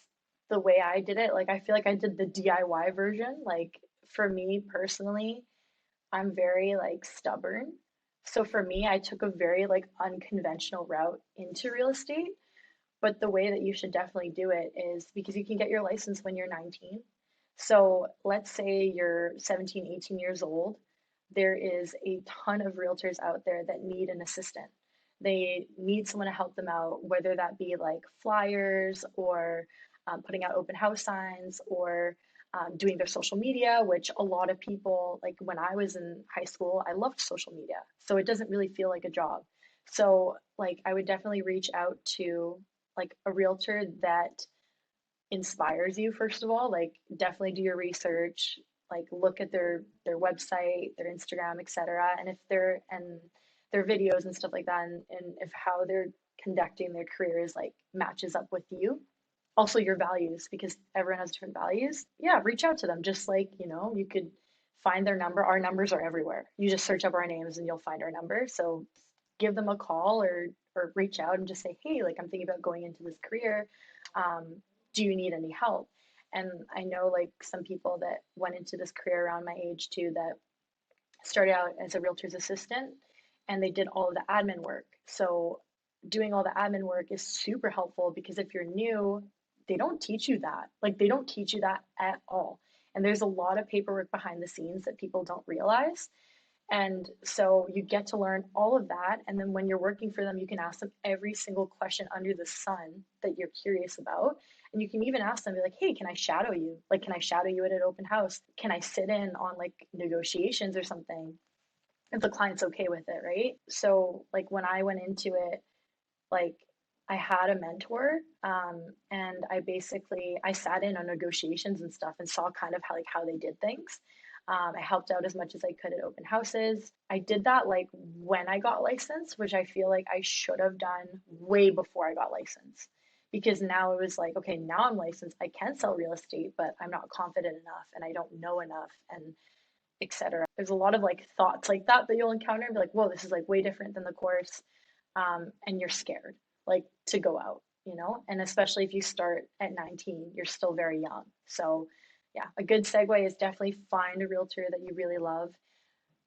the way I did it, like I feel like I did the DIY version. Like for me personally, I'm very like stubborn. So for me, I took a very like unconventional route into real estate. But the way that you should definitely do it is because you can get your license when you're 19. So let's say you're 17, 18 years old. There is a ton of realtors out there that need an assistant. They need someone to help them out, whether that be like flyers or putting out open house signs or doing their social media, which a lot of people, like when I was in high school, I loved social media. So it doesn't really feel like a job. So, like, I would definitely reach out to like a realtor that inspires you first of all. Like definitely do your research, like look at their website, their Instagram, etc. And if they're and their videos and stuff like that, and if how they're conducting their careers like matches up with you, also your values, because everyone has different values. Yeah, reach out to them, just like you could find their number. Our numbers are everywhere. You just search up our names and you'll find our number. So give them a call or reach out and just say, hey, like I'm thinking about going into this career. Do you need any help? And I know like some people that went into this career around my age too that started out as a realtor's assistant and they did all of the admin work. So doing all the admin work is super helpful because if you're new, they don't teach you that. Like they don't teach you that at all. And there's a lot of paperwork behind the scenes that people don't realize. And so you get to learn all of that. And then when you're working for them, you can ask them every single question under the sun that you're curious about. And you can even ask them, be like, hey, can I shadow you? Like, can I shadow you at an open house? Can I sit in on like negotiations or something? If the client's okay with it, right? So, like, when I went into it, like, I had a mentor, and I sat in on negotiations and stuff and saw kind of how they did things. I helped out as much as I could at open houses. I did that like when I got licensed, which I feel like I should have done way before I got licensed. Because now it was like, okay, now I'm licensed. I can sell real estate, but I'm not confident enough and I don't know enough and etc. There's a lot of like thoughts like that you'll encounter and be like, whoa, this is like way different than the course. And you're scared like to go out. And especially if you start at 19, you're still very young. So yeah, a good segue is definitely find a realtor that you really love,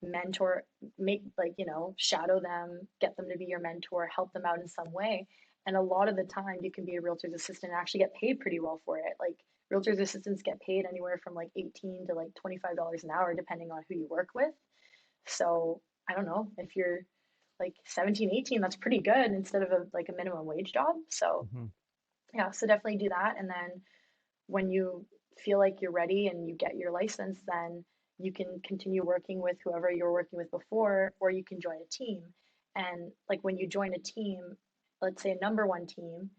mentor, make like, shadow them, get them to be your mentor, help them out in some way. And a lot of the time you can be a realtor's assistant and actually get paid pretty well for it. Like realtor's assistants get paid anywhere from like 18 to like $25 an hour, depending on who you work with. So I don't know if you're like 17, 18, that's pretty good instead of like a minimum wage job. So Mhm. yeah, so definitely do that. And then when you feel like you're ready and you get your license, then you can continue working with whoever you were working with before, or you can join a team. And like when you join a team, let's say a number one team,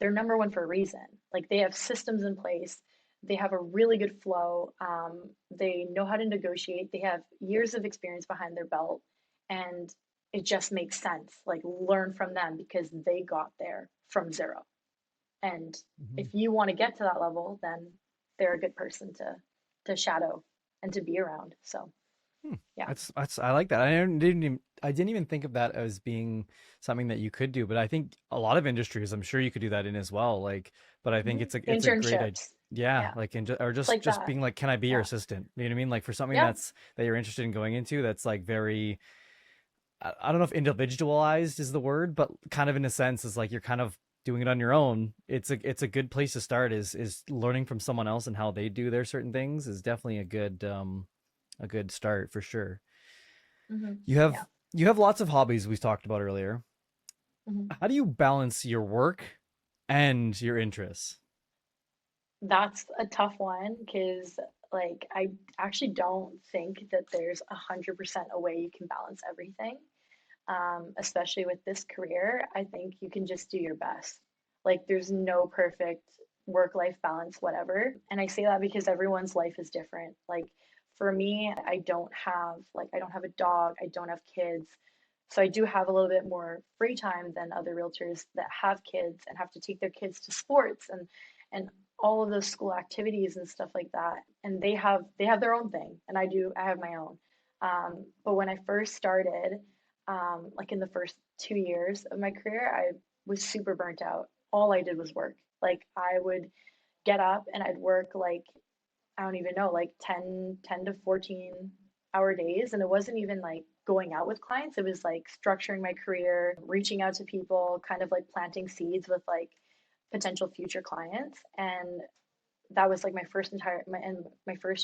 they're number one for a reason. Like they have systems in place, they have a really good flow, they know how to negotiate, they have years of experience behind their belt, and it just makes sense. Like learn from them because they got there from zero. And Mhm. if you want to get to that level, then they're a good person to shadow and to be around. So Hmm. yeah. That's I like that. I didn't even think of that as being something that you could do, but I think a lot of industries, I'm sure you could do that in as well. Like, but I think Mhm. it's a great idea. Internships. Yeah, Yeah. like or It's like just that. being like, can I be your Yeah. assistant? You know what I mean? Like for something Yeah. that you're interested in going into, that's like very I don't know if individualized is the word, but kind of in a sense is like you're kind of doing it on your own. It's a good place to start is learning from someone else and how they do their certain things is definitely a good start for sure. You Yeah. have lots of hobbies we talked about earlier. Mhm. How do you balance your work and your interests? That's a tough one because, like, I actually don't think that there's 100% a way you can balance everything. Especially with this career, I think you can just do your best. Like, there's no perfect. work-life balance, whatever. And I say that because everyone's life is different. Like for me, I don't have a dog, I don't have kids. So I do have a little bit more free time than other realtors that have kids and have to take their kids to sports and all of those school activities and stuff like that. And they have their own thing, and I have my own. But when I first started, like in the first 2 years of my career, I was super burnt out. All I did was work. Like I would get up and I'd work like I don't even know, like 10 to 14-hour days. And it wasn't even like going out with clients. It was like structuring my career, reaching out to people, kind of like planting seeds with like potential future clients. And that was like my first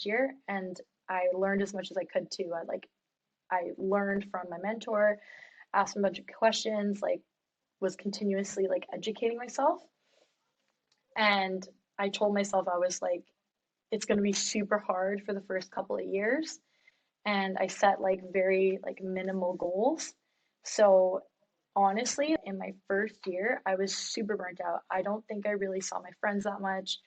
year. And I learned as much as I could too. I learned from my mentor, asked him a bunch of questions, like was continuously like educating myself. And I told myself I was like, it's going to be super hard for the first couple of years, and I set like very like minimal goals. So honestly, in my first year, I was super burnt out. I don't think I really saw my friends that much.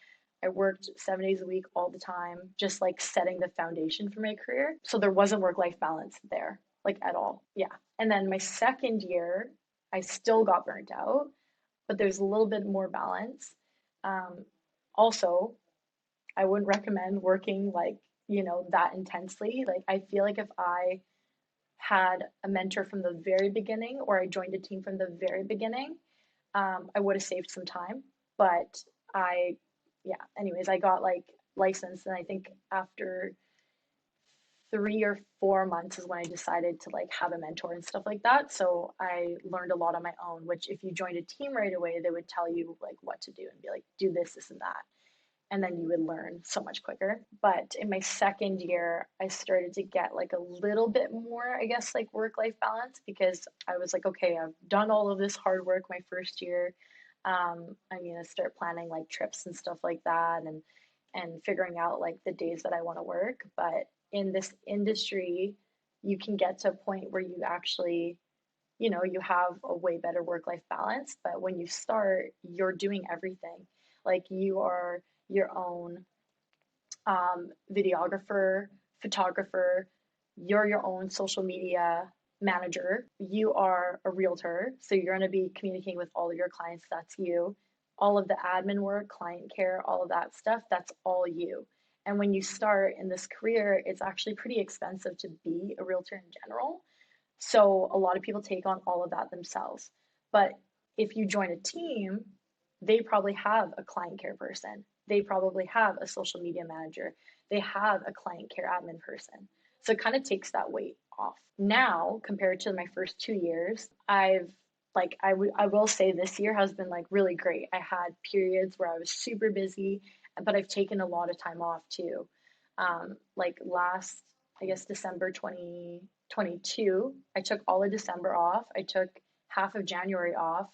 I worked 7 days a week all the time, just like setting the foundation for my career. So there wasn't work-life balance there, like at all. Yeah. And then my second year, I still got burnt out, but there's a little bit more balance. Um, Also, I wouldn't recommend working like, that intensely. Like, I feel like if I had a mentor from the very beginning or I joined a team from the very beginning, I would have saved some time. But I, yeah, anyways, I got like licensed, and I think after 3 or 4 months is when I decided to like have a mentor and stuff like that. So I learned a lot on my own, which if you joined a team right away, they would tell you like what to do and be like, do this, this, and that, and then you would learn so much quicker. But in my second year, I started to get like a little bit more, I guess, like work life balance, because I was like, okay, I've done all of this hard work my first year. I'm gonna start planning like trips and stuff like that, and figuring out like the days that I want to work. But in this industry, you can get to a point where you actually, you have a way better work life balance. But when you start, you're doing everything. Like you are your own videographer, photographer, you're your own social media manager, you are a realtor. So you're going to be communicating with all of your clients. That's you. All of the admin work, client care, all of that stuff, that's all you. And when you start in this career, it's actually pretty expensive to be a realtor in general. So a lot of people take on all of that themselves. But if you join a team, they probably have a client care person. They probably have a social media manager. They have a client care admin person. So it kind of takes that weight off. Now, compared to my first 2 years, I will say this year has been like really great. I had periods where I was super busy, but I've taken a lot of time off too. Like last, I guess December 2022, I took all of December off. I took half of January off,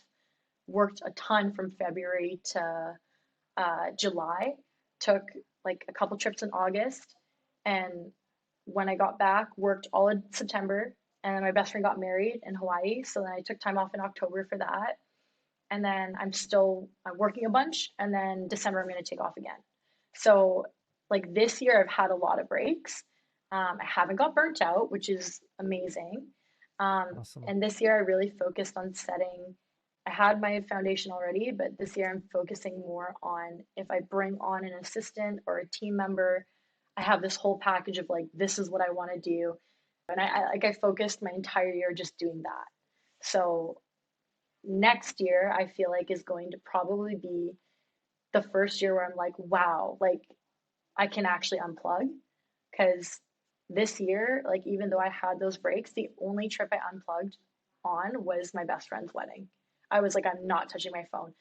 worked a ton from February to July, took like a couple trips in August, and when I got back, worked all of September. And then my best friend got married in Hawaii, so then I took time off in October for that. And then I'm working a bunch, and then December I'm going to take off again. So like this year I've had a lot of breaks. I haven't got burnt out, which is amazing. Awesome. And this year I really focused on setting. I had my foundation already, but this year I'm focusing more on if I bring on an assistant or a team member, I have this whole package of like, this is what I want to do. And I focused my entire year just doing that. So next year I feel like is going to probably be the first year where I'm like, wow, like I can actually unplug. Because this year, like even though I had those breaks, the only trip I unplugged on was my best friend's wedding. I was like, I'm not touching my phone.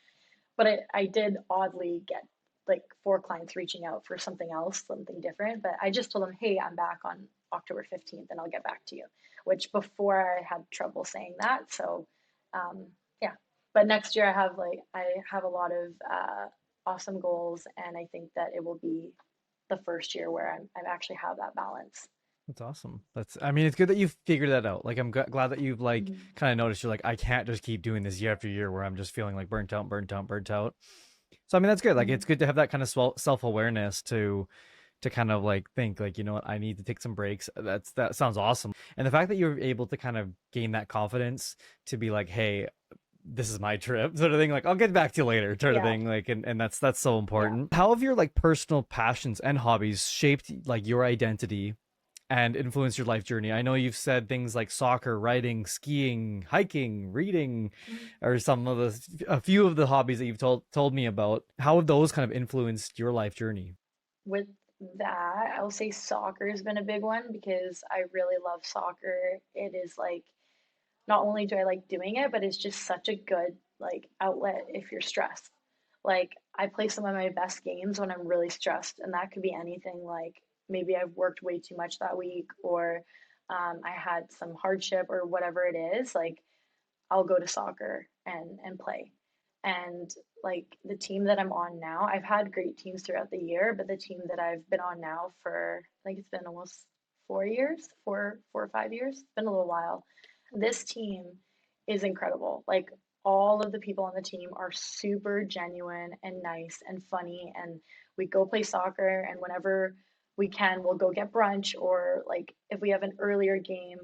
But I did oddly get like four clients reaching out for something else, something different. But I just told them, hey, I'm back on October 15th and I'll get back to you, which before I had trouble saying that. So, yeah. But next year I have a lot of awesome goals, and I think that it will be the first year where I actually have that balance. That's awesome. I mean, it's good that you figured that out. Like, I'm glad that you've Mm-hmm. kind of noticed you're like, I can't just keep doing this year after year where I'm just feeling like burnt out, burnt out, burnt out. So I mean that's good. Like Mhm. it's good to have that kind of self-awareness to kind of like think like, you know what, I need to take some breaks. That sounds awesome. And the fact that you're able to kind of gain that confidence to be like, hey, this is my trip, sort of thing, like I'll get back to you later, sort of Yeah. thing, like, and that's so Yeah. important. How have your like personal passions and hobbies shaped like your identity and influenced your life journey? I know you've said things like soccer, writing, skiing, hiking, reading, Mhm. or some of a few of the hobbies that you've told me about. How have those kind of influenced your life journey? With that, I will say soccer has been a big one because I really love soccer. It is like not only do I like doing it, but it's just such a good like outlet if you're stressed. Like I play some of my best games when I'm really stressed, and that could be anything like maybe I've worked way too much that week, or I had some hardship or whatever it is. Like I'll go to soccer and play. And like the team that I'm on now, I've had great teams throughout the year, but the team that I've been on now for I think it's been almost 4 years, 4 or 5 years. It's been a little while. This team is incredible. Like all of the people on the team are super genuine and nice and funny, and we go play soccer, and whenever we can, we'll go get brunch, or like if we have an earlier game,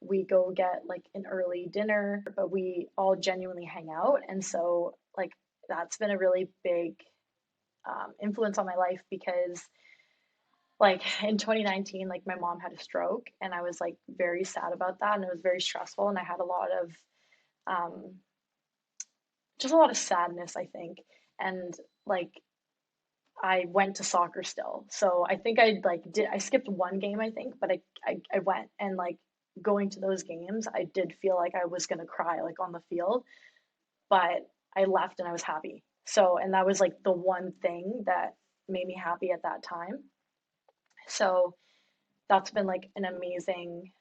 we go get like an early dinner, but we all genuinely hang out. And so, like, that's been a really big influence on my life because, like, in 2019, like, my mom had a stroke, and I was like very sad about that. And it was very stressful. And I had a lot of um, just a lot of sadness, I think. And like, I went to soccer still. So I think I skipped one game, I think, but I went, and like going to those games, I did feel like I was gonna cry like on the field, but I left and I was happy. So, and that was like the one thing that made me happy at that time. So that's been like an amazing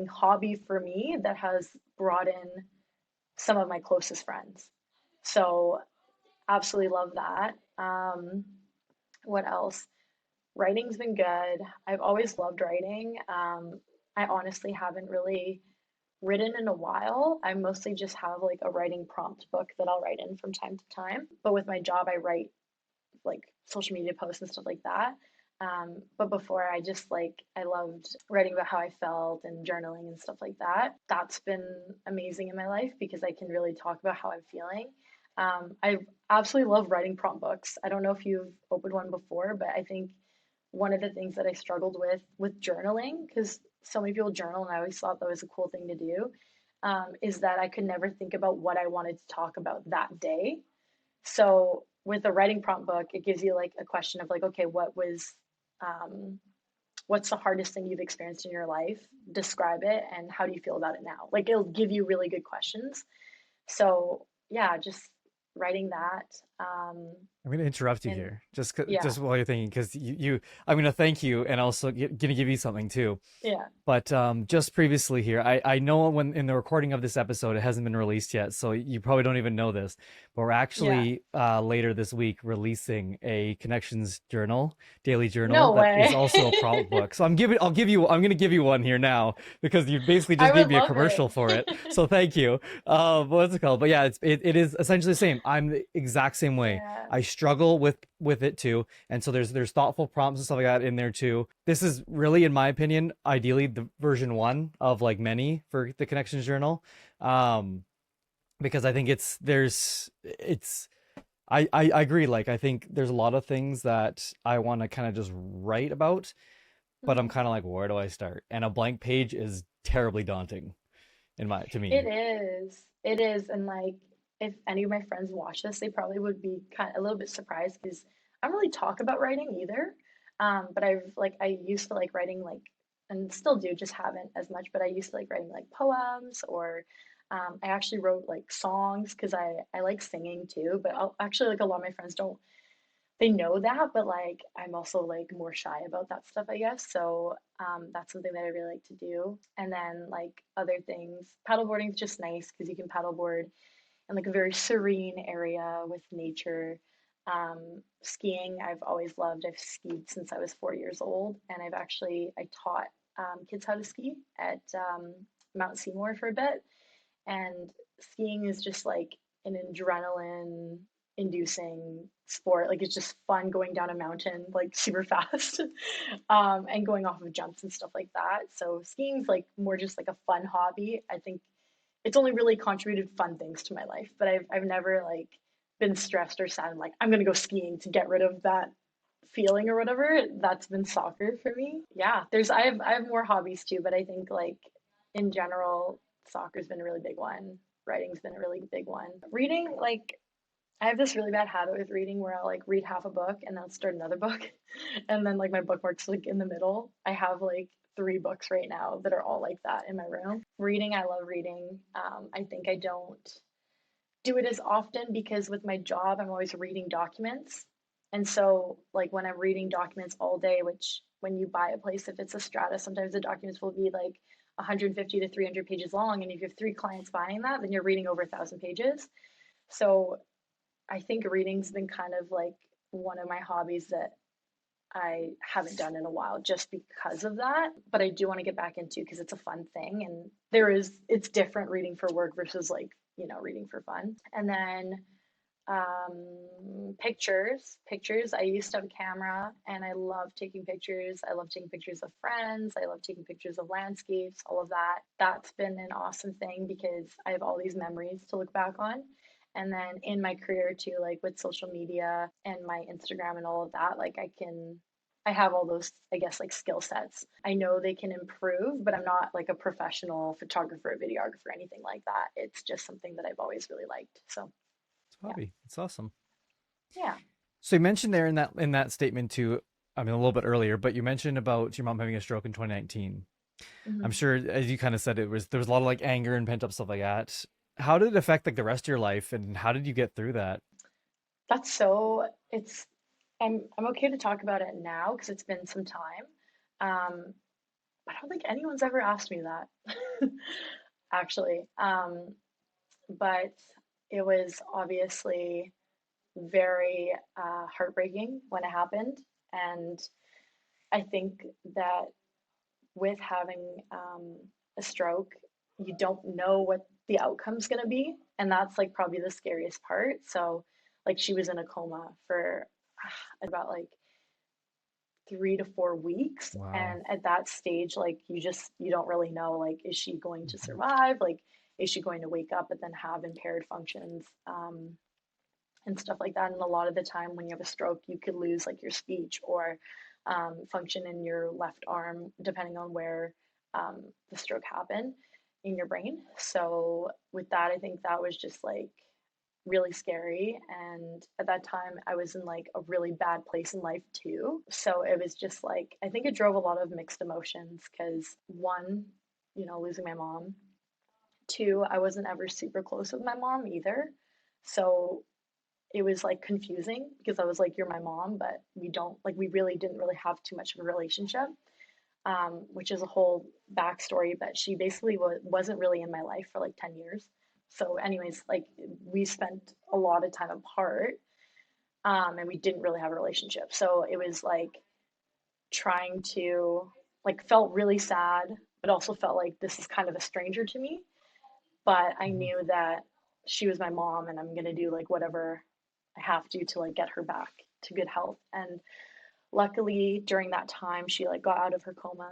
hobby for me that has brought in some of my closest friends. So absolutely love that. What else? Writing's been good. I've always loved writing. I honestly haven't really written in a while. I mostly just have like a writing prompt book that I'll write in from time to time. But with my job, I write like social media posts and stuff like that. But before, I loved writing about how I felt and journaling and stuff like that. That's been amazing in my life because I can really talk about how I'm feeling. I absolutely love writing prompt books. I don't know if you've opened one before, but I think one of the things that I struggled with journaling, because so many people journal and I always thought that was a cool thing to do, is that I could never think about what I wanted to talk about that day. So with a writing prompt book, it gives you like a question of like, okay, um, what's the hardest thing you've experienced in your life? Describe it, and how do you feel about it now? Like it'll give you really good questions. So yeah, just writing that. I'm going to interrupt you And here just yeah, just while you're thinking, because I'm going to thank you and also going to give you something too. yeah, But just previously here, I know when in the recording of this episode, it hasn't been released yet, so you probably don't even know this. But we're yeah. actually later this week releasing a connections journal, daily journal No that is way. also a prompt book. So I'm going to give you one here now because you basically I just gave would me a love it. commercial for it. So thank you. What's it called? But yeah, it is essentially the same. I'm the exact same way. Yeah. I struggle with it too, and so there's thoughtful prompts and stuff like that in there too. This is really, in my opinion, ideally the version one of like many for the connections journal, um because I think it's I agree. Like I think there's a lot of things that I want to kind of just write about, but I'm Mhm. kind of like, where do I start? And a blank page is terribly daunting in my to It me. is. It is. And like, if any of my friends watch this, they probably would be kind of a little bit surprised because I don't really talk about writing either. But I used to like writing like, and still do, just haven't as much, but I used to like writing like poems, or I actually wrote like songs because I like singing too. But actually, like a lot of my friends don't, they know that, but like I'm also like more shy about that stuff, I guess. So that's something that I really like to do. And then like other things, paddleboarding is just nice because you can paddleboard in like a very serene area with nature. Skiing, I've always loved. I've skied since I was 4 years old, and I taught kids how to ski at Mount Seymour for a bit. And skiing is just like an adrenaline inducing sport. Like it's just fun going down a mountain like super fast, and going off of jumps and stuff like that. So skiing's like more just like a fun hobby. I think it's only really contributed fun things to my life, but I've never like been stressed or sad. I'm like, I'm gonna go skiing to get rid of that feeling or whatever. That's been soccer for me. Yeah, I have more hobbies too, but I think like in general, soccer's been a really big one. Writing's been a really big one. Reading, like I have this really bad habit with reading where I'll like read half a book and then I'll start another book. And then like my bookmark's like in the middle. I have like three books right now that are all like that in my room. Reading, I love reading. I think I don't do it as often because with my job, I'm always reading documents. And so, like, when I'm reading documents all day, which when you buy a place, if it's a strata, sometimes the documents will be like 150 to 300 pages long. And if you have three clients buying that, then you're reading over 1,000 pages. So, I think reading's been kind of like one of my hobbies that I haven't done in a while just because of that. But I do want to get back into because it's a fun thing. And it's different reading for work versus like, reading for fun. And then pictures. I used to have a camera and I love taking pictures. I love taking pictures of friends. I love taking pictures of landscapes, all of that. That's been an awesome thing because I have all these memories to look back on. And then in my career too, like with social media and my Instagram and all of that, like I have all those, I guess, like skill sets. I know they can improve, but I'm not like a professional photographer, videographer, anything like that. It's just something that I've always really liked. So, It's a yeah. hobby. It's awesome. Yeah. So you mentioned there in that statement too, I mean a little bit earlier, but you mentioned about your mom having a stroke in 2019. I'm Hmm. sure as you kind of said there was a lot of like anger and pent up stuff like that. How did it affect like the rest of your life and how did you get through that? That's so it's I'm okay to talk about it now because it's been some time. I don't think anyone's ever asked me that actually. But it was obviously very heartbreaking when it happened, and I think that with having a stroke, you don't know what the outcome's going to be. And that's like probably the scariest part. So, like, she was in a coma for about like 3 to 4 weeks. Wow. And at that stage, like, you don't really know, like, is she going to Mhm. survive? Like, is she going to wake up and then have impaired functions? And stuff like that. And a lot of the time, when you have a stroke, you could lose like your speech or function in your left arm, depending on where the stroke happened in your brain. So, with that, I think that was just like really scary. And at that time, I was in like a really bad place in life too. So, it was just like, I think it drove a lot of mixed emotions because one, losing my mom. Two, I wasn't ever super close with my mom either. So it was like confusing because I was like, you're my mom, but we really didn't really have too much of a relationship, which is a whole backstory. But she basically wasn't really in my life for like 10 years. So, anyways, like we spent a lot of time apart, and we didn't really have a relationship. So it was like trying to, like, felt really sad, but also felt like this is kind of a stranger to me. But I Mhm. knew that she was my mom and I'm going to do like whatever I have to like get her back to good health. And luckily during that time she like got out of her coma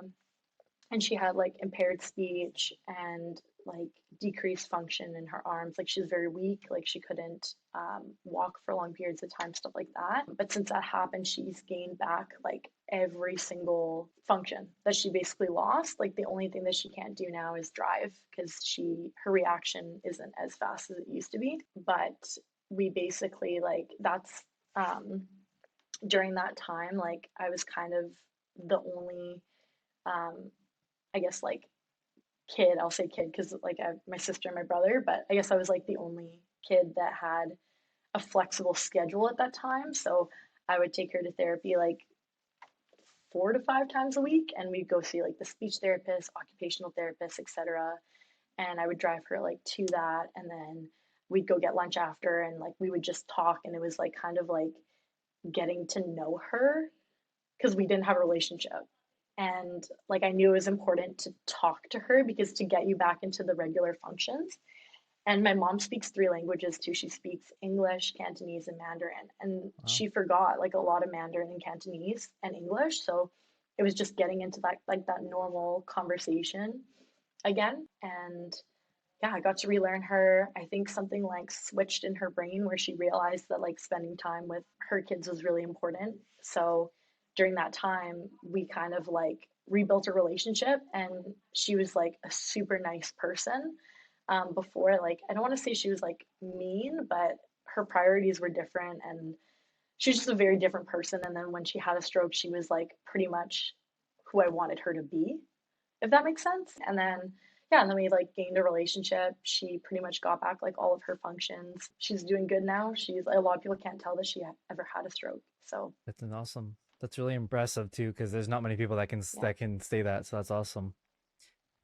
and she had like impaired speech and like decreased function in her arms. Like she's very weak, like she couldn't walk for long periods of time, stuff like that. But since that happened, she's gained back like every single function that she basically lost. Like the only thing that she can't do now is drive because her reaction isn't as fast as it used to be. But we basically like that's um, during that time, like I was kind of the only um, I guess like kid, I'll say kid because like I have my sister and my brother, but I guess I was like the only kid that had a flexible schedule at that time. So I would take her to therapy like 4 to 5 times a week and we'd go see like the speech therapist, occupational therapist, etc. And I would drive her like to that and then we'd go get lunch after and like we would just talk and it was like kind of like getting to know her because we didn't have a relationship. And like I knew it was important to talk to her because to get you back into the regular functions, And my mom speaks three languages too. She speaks English, Cantonese, and Mandarin. And Wow. she forgot like a lot of Mandarin and Cantonese and English. So it was just getting into that like that normal conversation again. And yeah, I got to relearn her. I think something like switched in her brain where she realized that like spending time with her kids was really important. So during that time, we kind of like rebuilt a relationship, and she was like a super nice person. Before, like, I don't want to say she was like mean, but her priorities were different, and she was just a very different person. And then when she had a stroke, she was like pretty much who I wanted her to be, if that makes sense. And then yeah, and then we like gained a relationship. She pretty much got back like all of her functions. She's doing good now. She's a lot of people can't tell that she ever had a stroke. So That's an awesome. That's really impressive too, because there's not many people that yeah, that can say that. So that's awesome.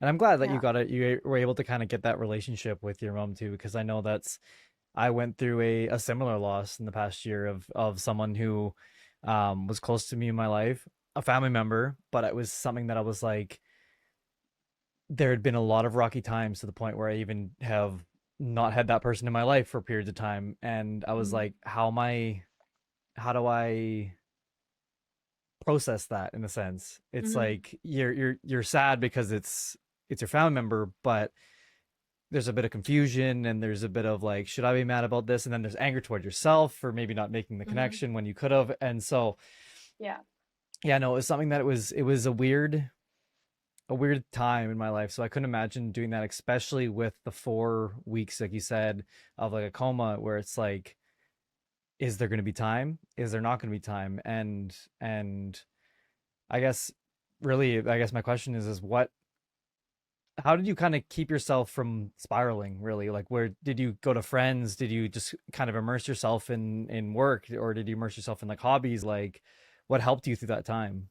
And I'm glad that you yeah, got it. You were able to kind of get that relationship with your mom too, because I know that's I went through a similar loss in the past year of someone who was close to me in my life, a family member, but it was something that I was like, there had been a lot of rocky times to the point where I even have not had that person in my life for periods of time, and I was mm-hmm, like, how do I process that in a sense? It's mm-hmm, like you're sad because it's your family member, but there's a bit of confusion and there's a bit of like, should I be mad about this? And then there's anger toward yourself for maybe not making the mm-hmm, connection when you could have. And so, yeah, yeah, no, it was something that it was a weird time in my life. So I couldn't imagine doing that, especially with the 4 weeks, like you said, of like a coma, where it's like, is there going to be time? Is there not going to be time? And I guess really, I guess my question is what how did you kind of keep yourself from spiraling really, like where did you go to friends, did you just kind of immerse yourself in work, or did you immerse yourself in like hobbies, like what helped you through that time?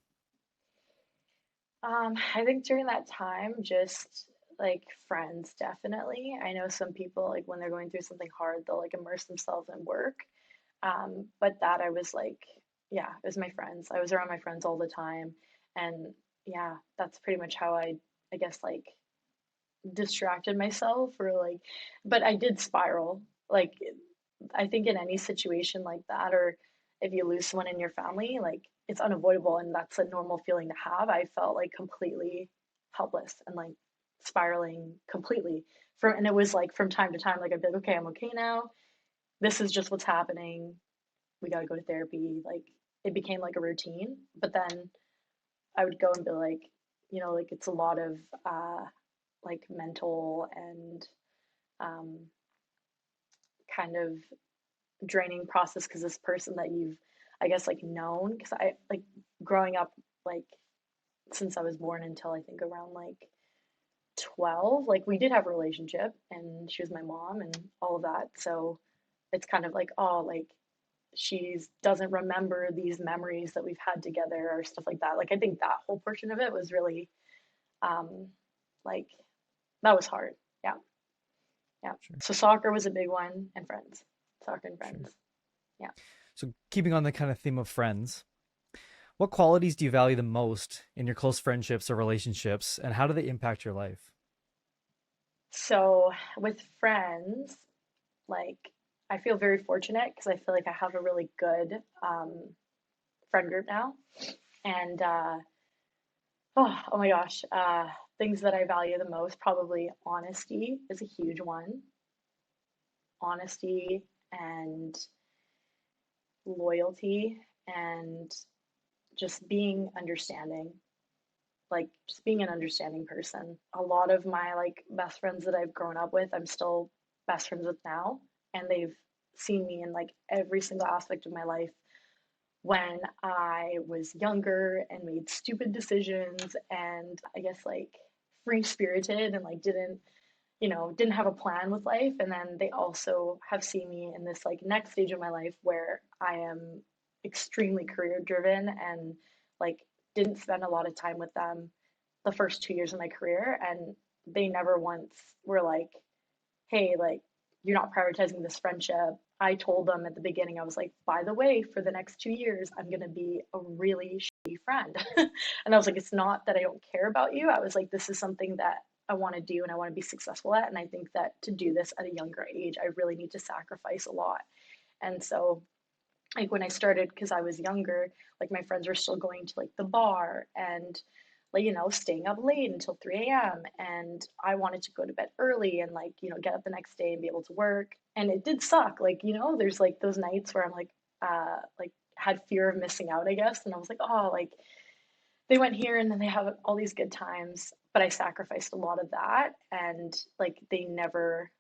I think during that time, just like friends, definitely. I know some people like when they're going through something hard, they'll like immerse themselves in work. But that I was like, yeah, it was my friends. I was around my friends all the time. And yeah, that's pretty much how I guess, like distracted myself or like, but I did spiral. Like, I think in any situation like that, or if you lose someone in your family, like it's unavoidable and that's a normal feeling to have. I felt like completely helpless and like spiraling completely from, and it was like from time to time, like I'd be like, okay, I'm okay now. This is just what's happening. We got to go to therapy. Like it became like a routine. But then I would go and be like, like it's a lot of like mental and um, kind of draining process because this person that you've, I guess, like known, because I like growing up, like since I was born until I think around like 12, like we did have a relationship and she was my mom and all of that. So it's kind of like, oh, like she doesn't remember these memories that we've had together or stuff like that. Like I think that whole portion of it was really um like that was hard. Yeah. Yeah. Sure, So soccer was a big one and friends. Soccer and sure. friends. Yeah. So keeping on the kind of theme of friends, what qualities do you value the most in your close friendships or relationships, and how do they impact your life? So with friends, like I feel very fortunate because I feel like I have a really good friend group now. And oh my gosh, things that I value the most, probably honesty is a huge one. Honesty and loyalty and just being understanding, like just being an understanding person. A lot of my like best friends that I've grown up with, I'm still best friends with now, and they've seen me in like every single aspect of my life when I was younger and made stupid decisions and I guess like free spirited and like didn't have a plan with life. And then they also have seen me in this like next stage of my life where I am extremely career driven and like didn't spend a lot of time with them the first 2 years of my career. And they never once were like, hey, like, you're not prioritizing this friendship. I told them at the beginning, I was like, by the way, for the next 2 years, I'm going to be a really shitty friend. And I was like, it's not that I don't care about you. I was like, this is something that I want to do and I want to be successful at. And I think that to do this at a younger age, I really need to sacrifice a lot. And so, like when I started, because I was younger, like my friends were still going to like the bar and like, staying up late until 3 a.m. And I wanted to go to bed early and like, get up the next day and be able to work. And it did suck. Like, there's like those nights where I'm like had fear of missing out, I guess. And I was like, oh, like they went here and then they have all these good times. But I sacrificed a lot of that. And like they never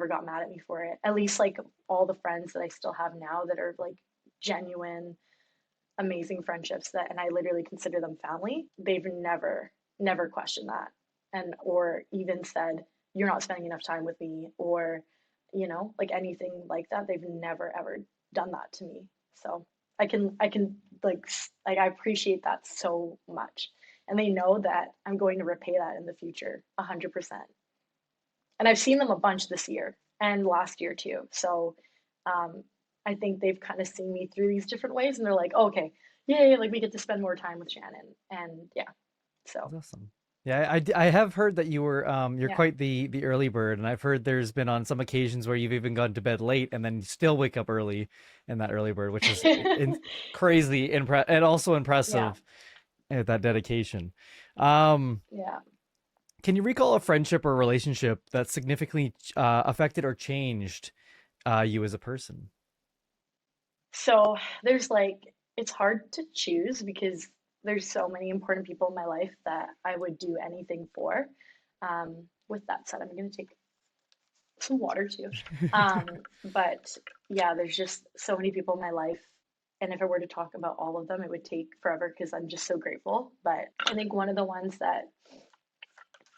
got mad at me for it. At least like all the friends that I still have now that are like genuine, amazing friendships that, and I literally consider them family. They've never questioned that, and or even said you're not spending enough time with me, or like anything like that. They've never ever done that to me. So I can like I appreciate that so much, and they know that I'm going to repay that in the future 100%. And I've seen them a bunch this year and last year too. So um, I think they've kind of seen me through these different ways, and they're like, oh, okay, yay, like we get to spend more time with Shannon, and yeah, so That's awesome. Yeah, I have heard that you're yeah, quite the early bird, and I've heard there's been on some occasions where you've even gone to bed late and then still wake up early in that early bird, which is crazy and also yeah, impressive, that dedication. Um, yeah. can you recall a friendship or relationship that significantly affected or changed you as a person? So there's like it's hard to choose because there's so many important people in my life that I would do anything for. With that said, I'm gonna take some water too. But yeah, there's just so many people in my life. And if I were to talk about all of them, it would take forever because I'm just so grateful. But I think one of the ones that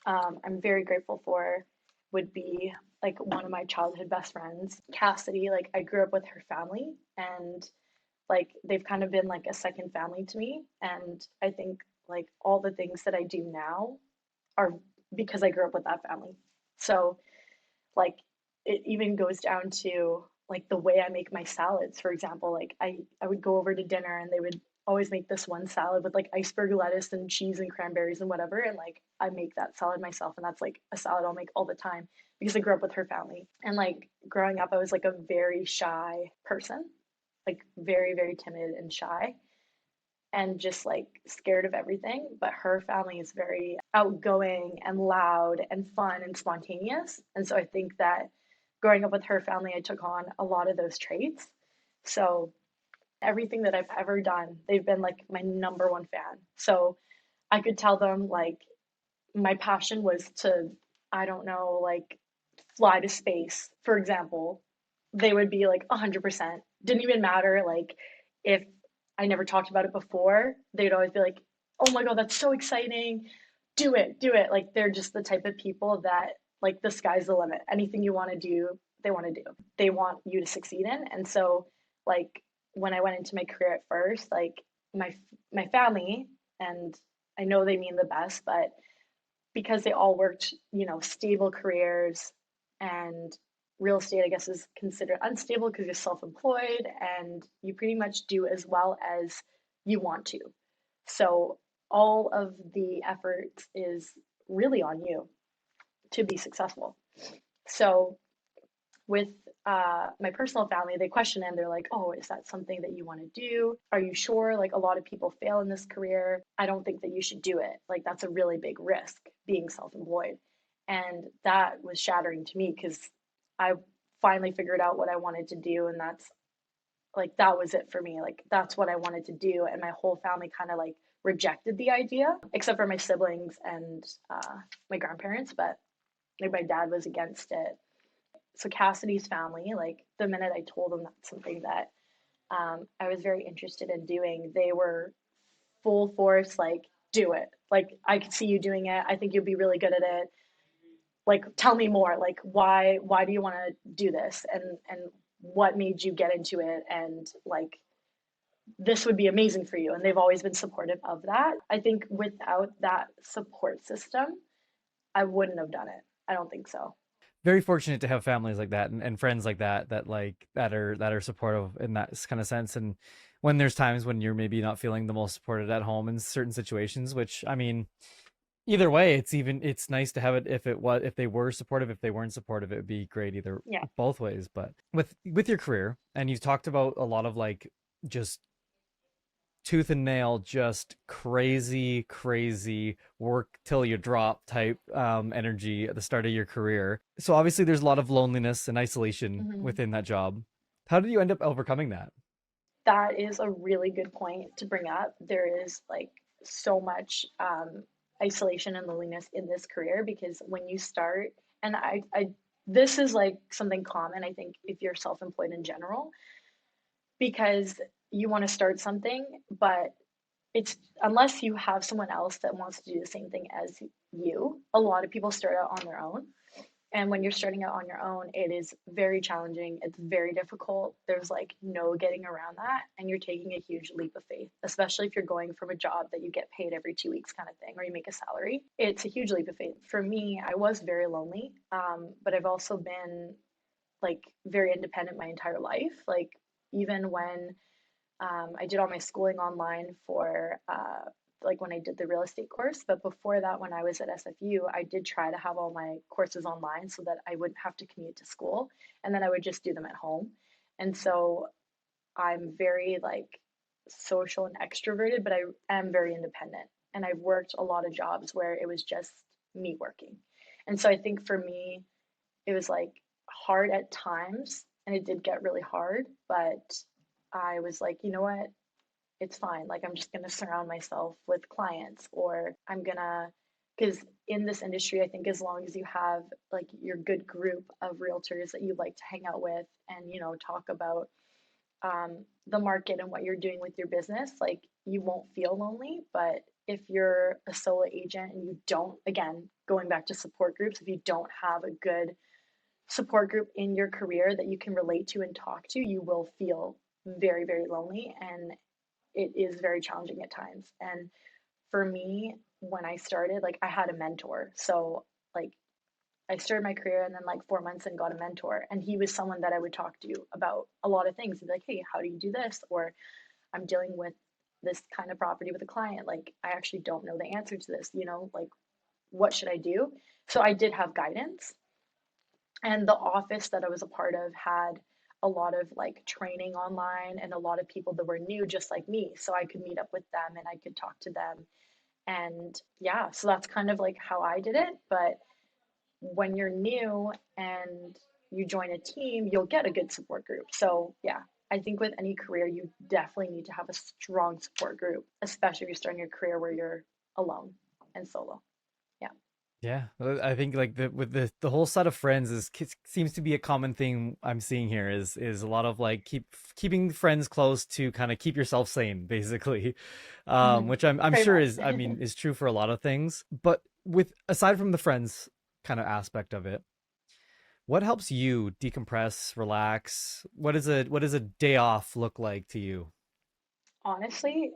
I'm very grateful for would be like one of my childhood best friends, Cassidy. Like I grew up with her family and like they've kind of been like a second family to me. And I think like all the things that I do now are because I grew up with that family. So like it even goes down to like the way I make my salads. For example, like I would go over to dinner and they would always make this one salad with like iceberg lettuce and cheese and cranberries and whatever, and like I make that salad myself, and that's like a salad I'll make all the time because I grew up with her family. And like growing up I was like a very shy person, like very timid and shy and just like scared of everything. But her family is very outgoing and loud and fun and spontaneous. And so I think that growing up with her family, I took on a lot of those traits. So everything that I've ever done, they've been like my number one fan. So I could tell them like my passion was to, I don't know, like fly to space, for example. They would be like 100%. Didn't even matter like if I never talked about it before. They'd always be like, "Oh my God, that's so exciting. Do it, do it." Like they're just the type of people that like the sky's the limit. Anything you want to do, they want to do. They want you to succeed in. And so like when I went into my career at first, like my my family, and I know they mean the best, but because they all worked, stable careers, and real estate, I guess, is considered unstable because you're self-employed and you pretty much do as well as you want to. So all of the effort is really on you to be successful. So with my personal family, they question it and they're like, oh, is that something that you want to do? Are you sure? Like, a lot of people fail in this career. I don't think that you should do it. Like, that's a really big risk being self employed. And that was shattering to me because I finally figured out what I wanted to do. And that's like, that was it for me. Like, that's what I wanted to do. And my whole family kind of like rejected the idea, except for my siblings and my grandparents. But like, my dad was against it. So Cassidy's family, like the minute I told them that's something that I was very interested in doing, they were full force, like, do it. Like, I could see you doing it. I think you'll be really good at it. Like, tell me more. Like, why do you want to do this? And what made you get into it? And like, this would be amazing for you. And they've always been supportive of that. I think without that support system, I wouldn't have done it. I don't think so. Very fortunate to have families like that and friends like that that are supportive in that kind of sense. And when there's times when you're maybe not feeling the most supported at home in certain situations, which I mean, Either way, it's nice to have it if they were supportive, if they weren't supportive, it would be great either Yeah. both ways. But with your career, and you talked about a lot of like just tooth and nail, just crazy work till you drop type energy at the start of your career. So obviously there's a lot of loneliness and isolation Mhm. within that job. How did you end up overcoming that? That is a really good point to bring up. There is like so much isolation and loneliness in this career because when you start, and this is like something common, I think, if you're self employed in general, because you want to start something, but it's unless you have someone else that wants to do the same thing as you, a lot of people start out on their own. And when you're starting out on your own, it is very challenging. It's very difficult. There's like no getting around that. And you're taking a huge leap of faith, especially if you're going from a job that you get paid every 2 weeks kind of thing, or you make a salary. It's a huge leap of faith. For me, I was very lonely, but I've also been like very independent my entire life. Like, even when I did all my schooling online for like when I did the real estate course. But before that, when I was at SFU, I did try to have all my courses online so that I wouldn't have to commute to school, and then I would just do them at home. And so I'm very like social and extroverted, but I am very independent. And I've worked a lot of jobs where it was just me working. And so I think for me, it was like hard at times and it did get really hard, but I was like, you know what? It's fine. Like, I'm just going to surround myself with clients, or I'm going to, because in this industry, I think as long as you have like your good group of realtors that you like to hang out with and, talk about the market and what you're doing with your business, like you won't feel lonely. But if you're a solo agent and you don't, again, going back to support groups, if you don't have a good support group in your career that you can relate to and talk to, you will feel very lonely. And it is very challenging at times. And for me, when I started, like I had a mentor. So like I started my career and then like 4 months and got a mentor. And he was someone that I would talk to about a lot of things. He'd be like, hey, how do you do this? Or I'm dealing with this kind of property with a client. Like I actually don't know the answer to this, like what should I do? So I did have guidance. And the office that I was a part of had a lot of like training online and a lot of people that were new just like me. So I could meet up with them and I could talk to them. And yeah, so that's kind of like how I did it. But when you're new and you join a team, you'll get a good support group. So yeah, I think with any career, you definitely need to have a strong support group, especially if you're starting your career where you're alone and solo. Yeah. Yeah, I think like with the whole set of friends is seems to be a common thing I'm seeing here is a lot of like keeping friends close to kind of keep yourself sane basically, which I'm Pretty sure much. is I mean is true for a lot of things. But with aside from the friends kind of aspect of it, what helps you decompress, relax? What does a day off look like to you? Honestly,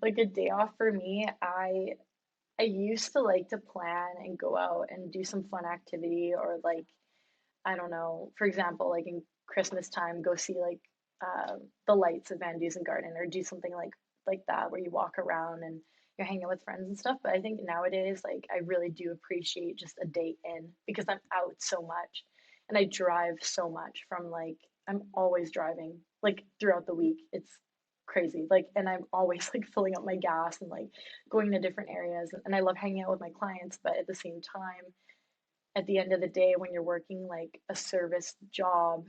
like a day off for me, I used to like to plan and go out and do some fun activity, or like I don't know, for example, like in Christmas time, go see like the lights at Van Dusen Garden, or do something like that where you walk around and you're hanging out with friends and stuff. But I think nowadays, like I really do appreciate just a day in because I'm out so much and I drive so much from like I'm always driving like throughout the week. It's crazy. Like, and I'm always like filling up my gas and like going to different areas. And I love hanging out with my clients, but at the same time, at the end of the day, when you're working like a service job,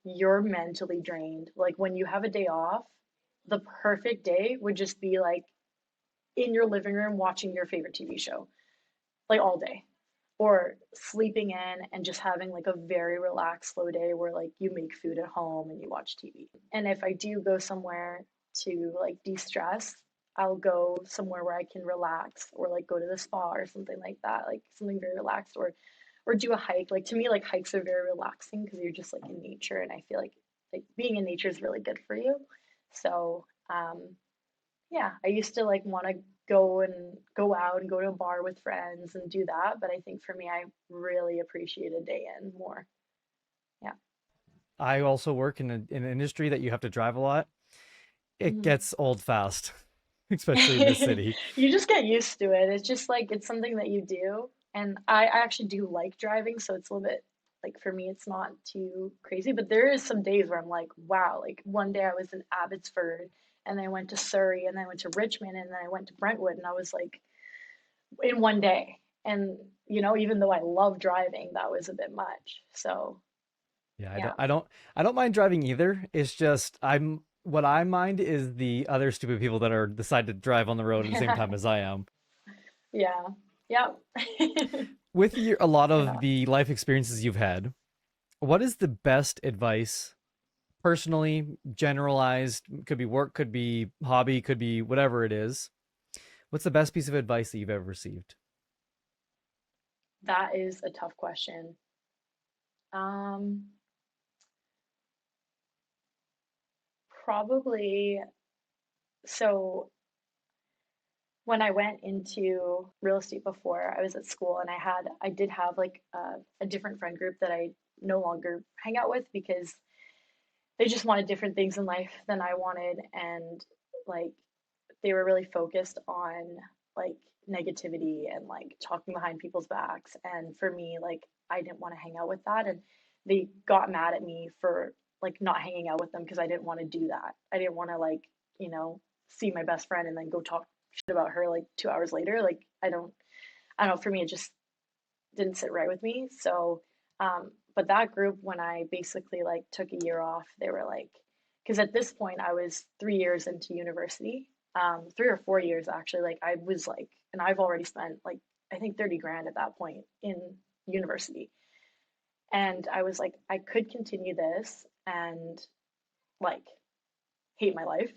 you're mentally drained. Like when you have a day off, the perfect day would just be like in your living room watching your favorite TV show, like all day, or sleeping in and just having like a very relaxed, slow day where like you make food at home and you watch TV. And if I do go somewhere to like de stress, I'll go somewhere where I can relax, or like go to the spa or something like that, like something very relaxed, or do a hike. Like to me, like hikes are very relaxing because you're just like in nature, and I feel like being in nature is really good for you. So yeah, I used to like want to go out and go to a bar with friends and do that, but I think for me, I really appreciate a day in more. Yeah. I also work in an industry that you have to drive a lot. It Mhm. gets old fast. especially in this city. You just get used to it. It's just like it's something that you do. And I actually do like driving, so it's a little bit like for me, it's not too crazy. But there is some days where I'm like, wow, like one day I was in Abbotsford and then I went to Surrey and then I went to Richmond and then I went to Brentwood and I was like in one day. And even though I love driving, that was a bit much. So Yeah, I yeah. don't I don't I don't mind driving either. It's just I'm what I mind is the other stupid people that are decide to drive on the road at the same time as I am. Yeah. Yeah. With a lot of Yeah. the life experiences you've had, what is the best advice, personally, generalized, could be work, could be hobby, could be whatever it is. What's the best piece of advice that you've ever received? That is a tough question. Um, Probably so when I went into real estate before, I was at school and I did have like a different friend group that I no longer hang out with because they just wanted different things in life than I wanted, and like they were really focused on like negativity and like talking behind people's backs. And for me, like I didn't want to hang out with that. And they got mad at me for like not hanging out with them because I didn't want to do that. I didn't want to like, see my best friend and then go talk shit about her like 2 hours later. Like I don't know, for me it just didn't sit right with me. So, but that group, when I basically like took a year off, they were like, because at this point I was 3 years into university, 3 or 4 years actually. Like I was like, and I've already spent like I think 30 grand at that point in university, and I was like, I could continue this and like hate my life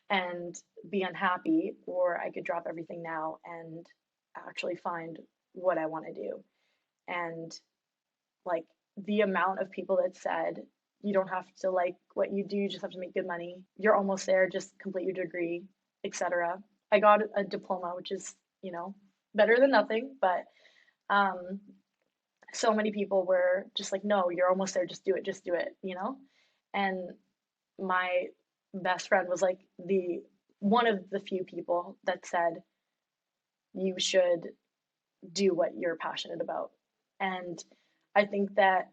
and be unhappy, or I could drop everything now and actually find what I want to do. And like the amount of people that said you don't have to like what you do, you just have to make good money, you're almost there, just complete your degree, etc. I got a diploma, which is better than nothing, but um so many people were just like, no, you're almost there, just do it. And my best friend was like the one of the few people that said you should do what you're passionate about. And I think that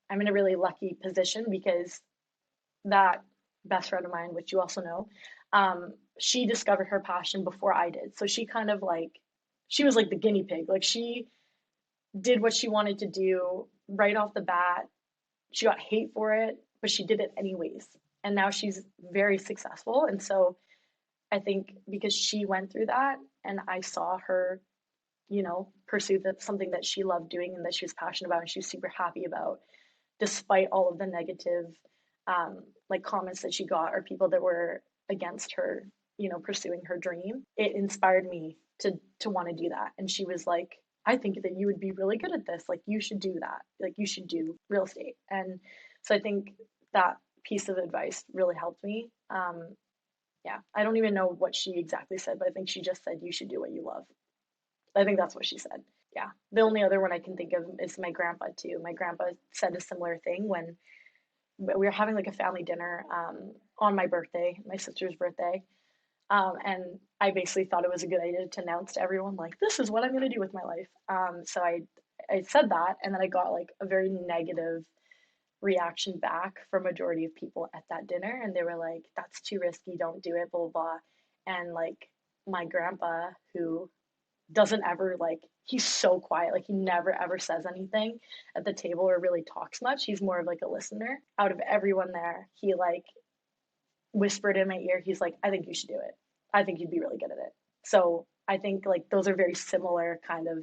I'm in a really lucky position because that best friend of mine, which you also know, she discovered her passion before I did. So she kind of like, she was like the guinea pig. Like she did what she wanted to do right off the bat. She got hate for it, but she did it anyways. And now she's very successful. And so I think because she went through that and I saw her pursue that something that she loved doing and that she was passionate about and she was super happy about, despite all of the negative like comments that she got or people that were against her, pursuing her dream. It inspired me to want to do that. And she was like, I think that you would be really good at this. Like you should do that. Like you should do real estate. And so I think that piece of advice really helped me. Yeah, I don't even know what she exactly said, but I think she just said you should do what you love. I think that's what she said. Yeah. The only other one I can think of is my grandpa too. My grandpa said a similar thing when we were having like a family dinner on my birthday, my sister's birthday. And I basically thought it was a good idea to announce to everyone, like, this is what I'm going to do with my life. So I said that, and then I got like a very negative reaction back from a majority of people at that dinner. And they were like, that's too risky. Don't do it, blah, blah, blah. And like my grandpa, who doesn't ever like he's so quiet, like he never ever says anything at the table or really talks much. He's more of like a listener. Out of everyone there, he like whispered in my ear, he's like, I think you should do it, I think you'd be really good at it. So I think like those are very similar kind of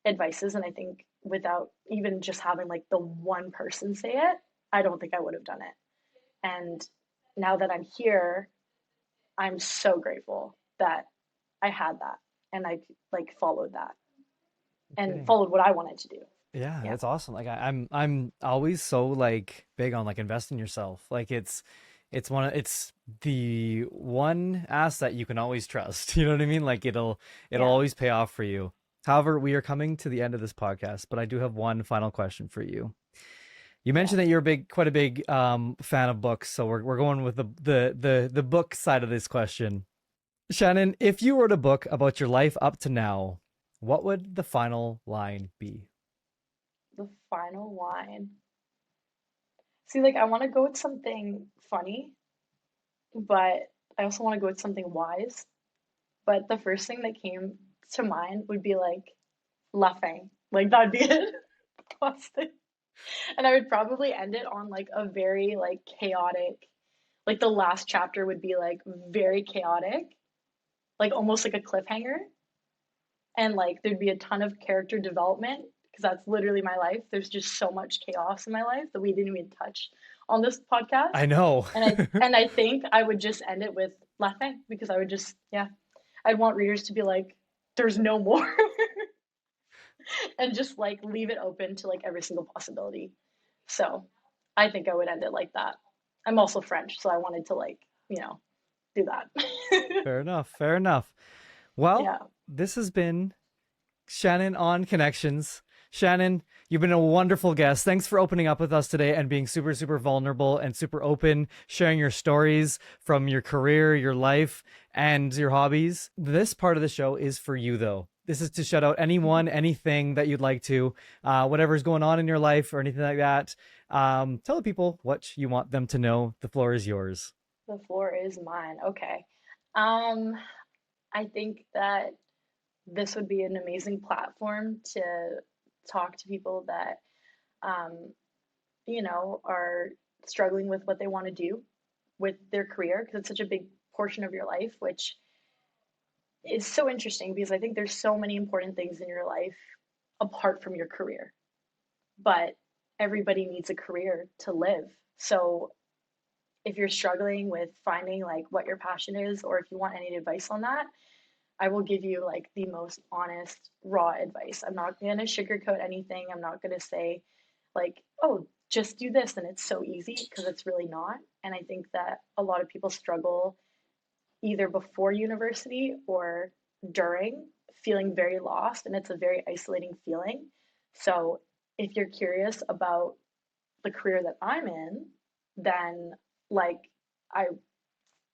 advices, and I think without even just having like the one person say it, I don't think I would have done it. And now that I'm here, I'm so grateful that I had that and I like followed that and Kidding. followed what I wanted to do. Yeah, Yeah. that's awesome. Like I'm always so like big on like invest in yourself. Like it's the one asset you can always trust. You know what I mean? Like it'll Yeah. always pay off for you. However, we are coming to the end of this podcast, but I do have one final question for you. You Yeah. mentioned that you're quite a big fan of books, so we're going with the book side of this question. Shannon, if you wrote a book about your life up to now, what would the final line be? The final line. See, like I want to go with something funny, but I also want to go with something wise. But the first thing that came to mind would be like laughing. Like that'd be it. Plastic. And I would probably end it on like a very like chaotic, like the last chapter would be like very chaotic, like almost like a cliffhanger. And like there'd be a ton of character development because that's literally my life. There's just so much chaos in my life that we didn't even touch on this podcast. I know. And I think I would just end it with laughing because I would just yeah, I'd want readers to be like, there's no more. And just like leave it open to like every single possibility. So I think I would end it like that. I'm also French, so I wanted to like, do that. Fair enough. Fair enough. Well, Yeah. this has been Shannon on Connections. Shannon, you've been a wonderful guest. Thanks for opening up with us today and being super, super vulnerable and super open, sharing your stories from your career, your life, and your hobbies. This part of the show is for you, though. This is to shout out anyone, anything that you'd like to, whatever's going on in your life or anything like that. Tell the people what you want them to know. The floor is yours. The floor is mine. Okay. Um, I think that this would be an amazing platform to talk to people that, um, are struggling with what they want to do with their career because it's such a big portion of your life, which is so interesting because I think there's so many important things in your life apart from your career, but everybody needs a career to live. So if you're struggling with finding like what your passion is, or if you want any advice on that, I will give you like the most honest, raw advice. I'm not going to sugarcoat anything. I'm not going to say, like, oh, just do this and it's so easy because it's really not. And I think that a lot of people struggle either before university or during, feeling very lost. And it's a very isolating feeling. So if you're curious about the career that I'm in, then like I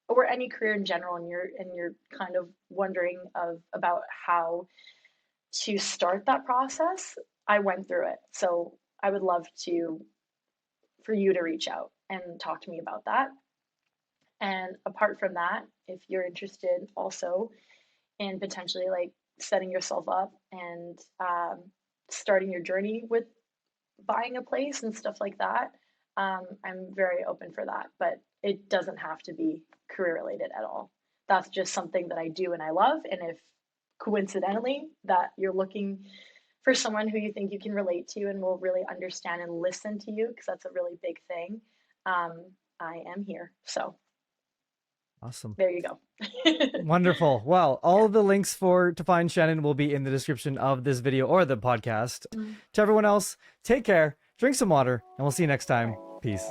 or any career in general and you're kind of wondering about how to start that process, I went through it. So I would love to for you to reach out and talk to me about that. And apart from that, if you're interested also in potentially like setting yourself up and starting your journey with buying a place and stuff like that, I'm very open for that. But it doesn't have to be career related at all. That's just something that I do and I love. And if coincidentally that you're looking for someone who you think you can relate to and will really understand and listen to you, because that's a really big thing, I am here. So Awesome. there you go. Wonderful. Well, all Yeah. of the links for to find Shannon will be in the description of this video or the podcast. To everyone else, take care, drink some water, and we'll see you next time. Peace.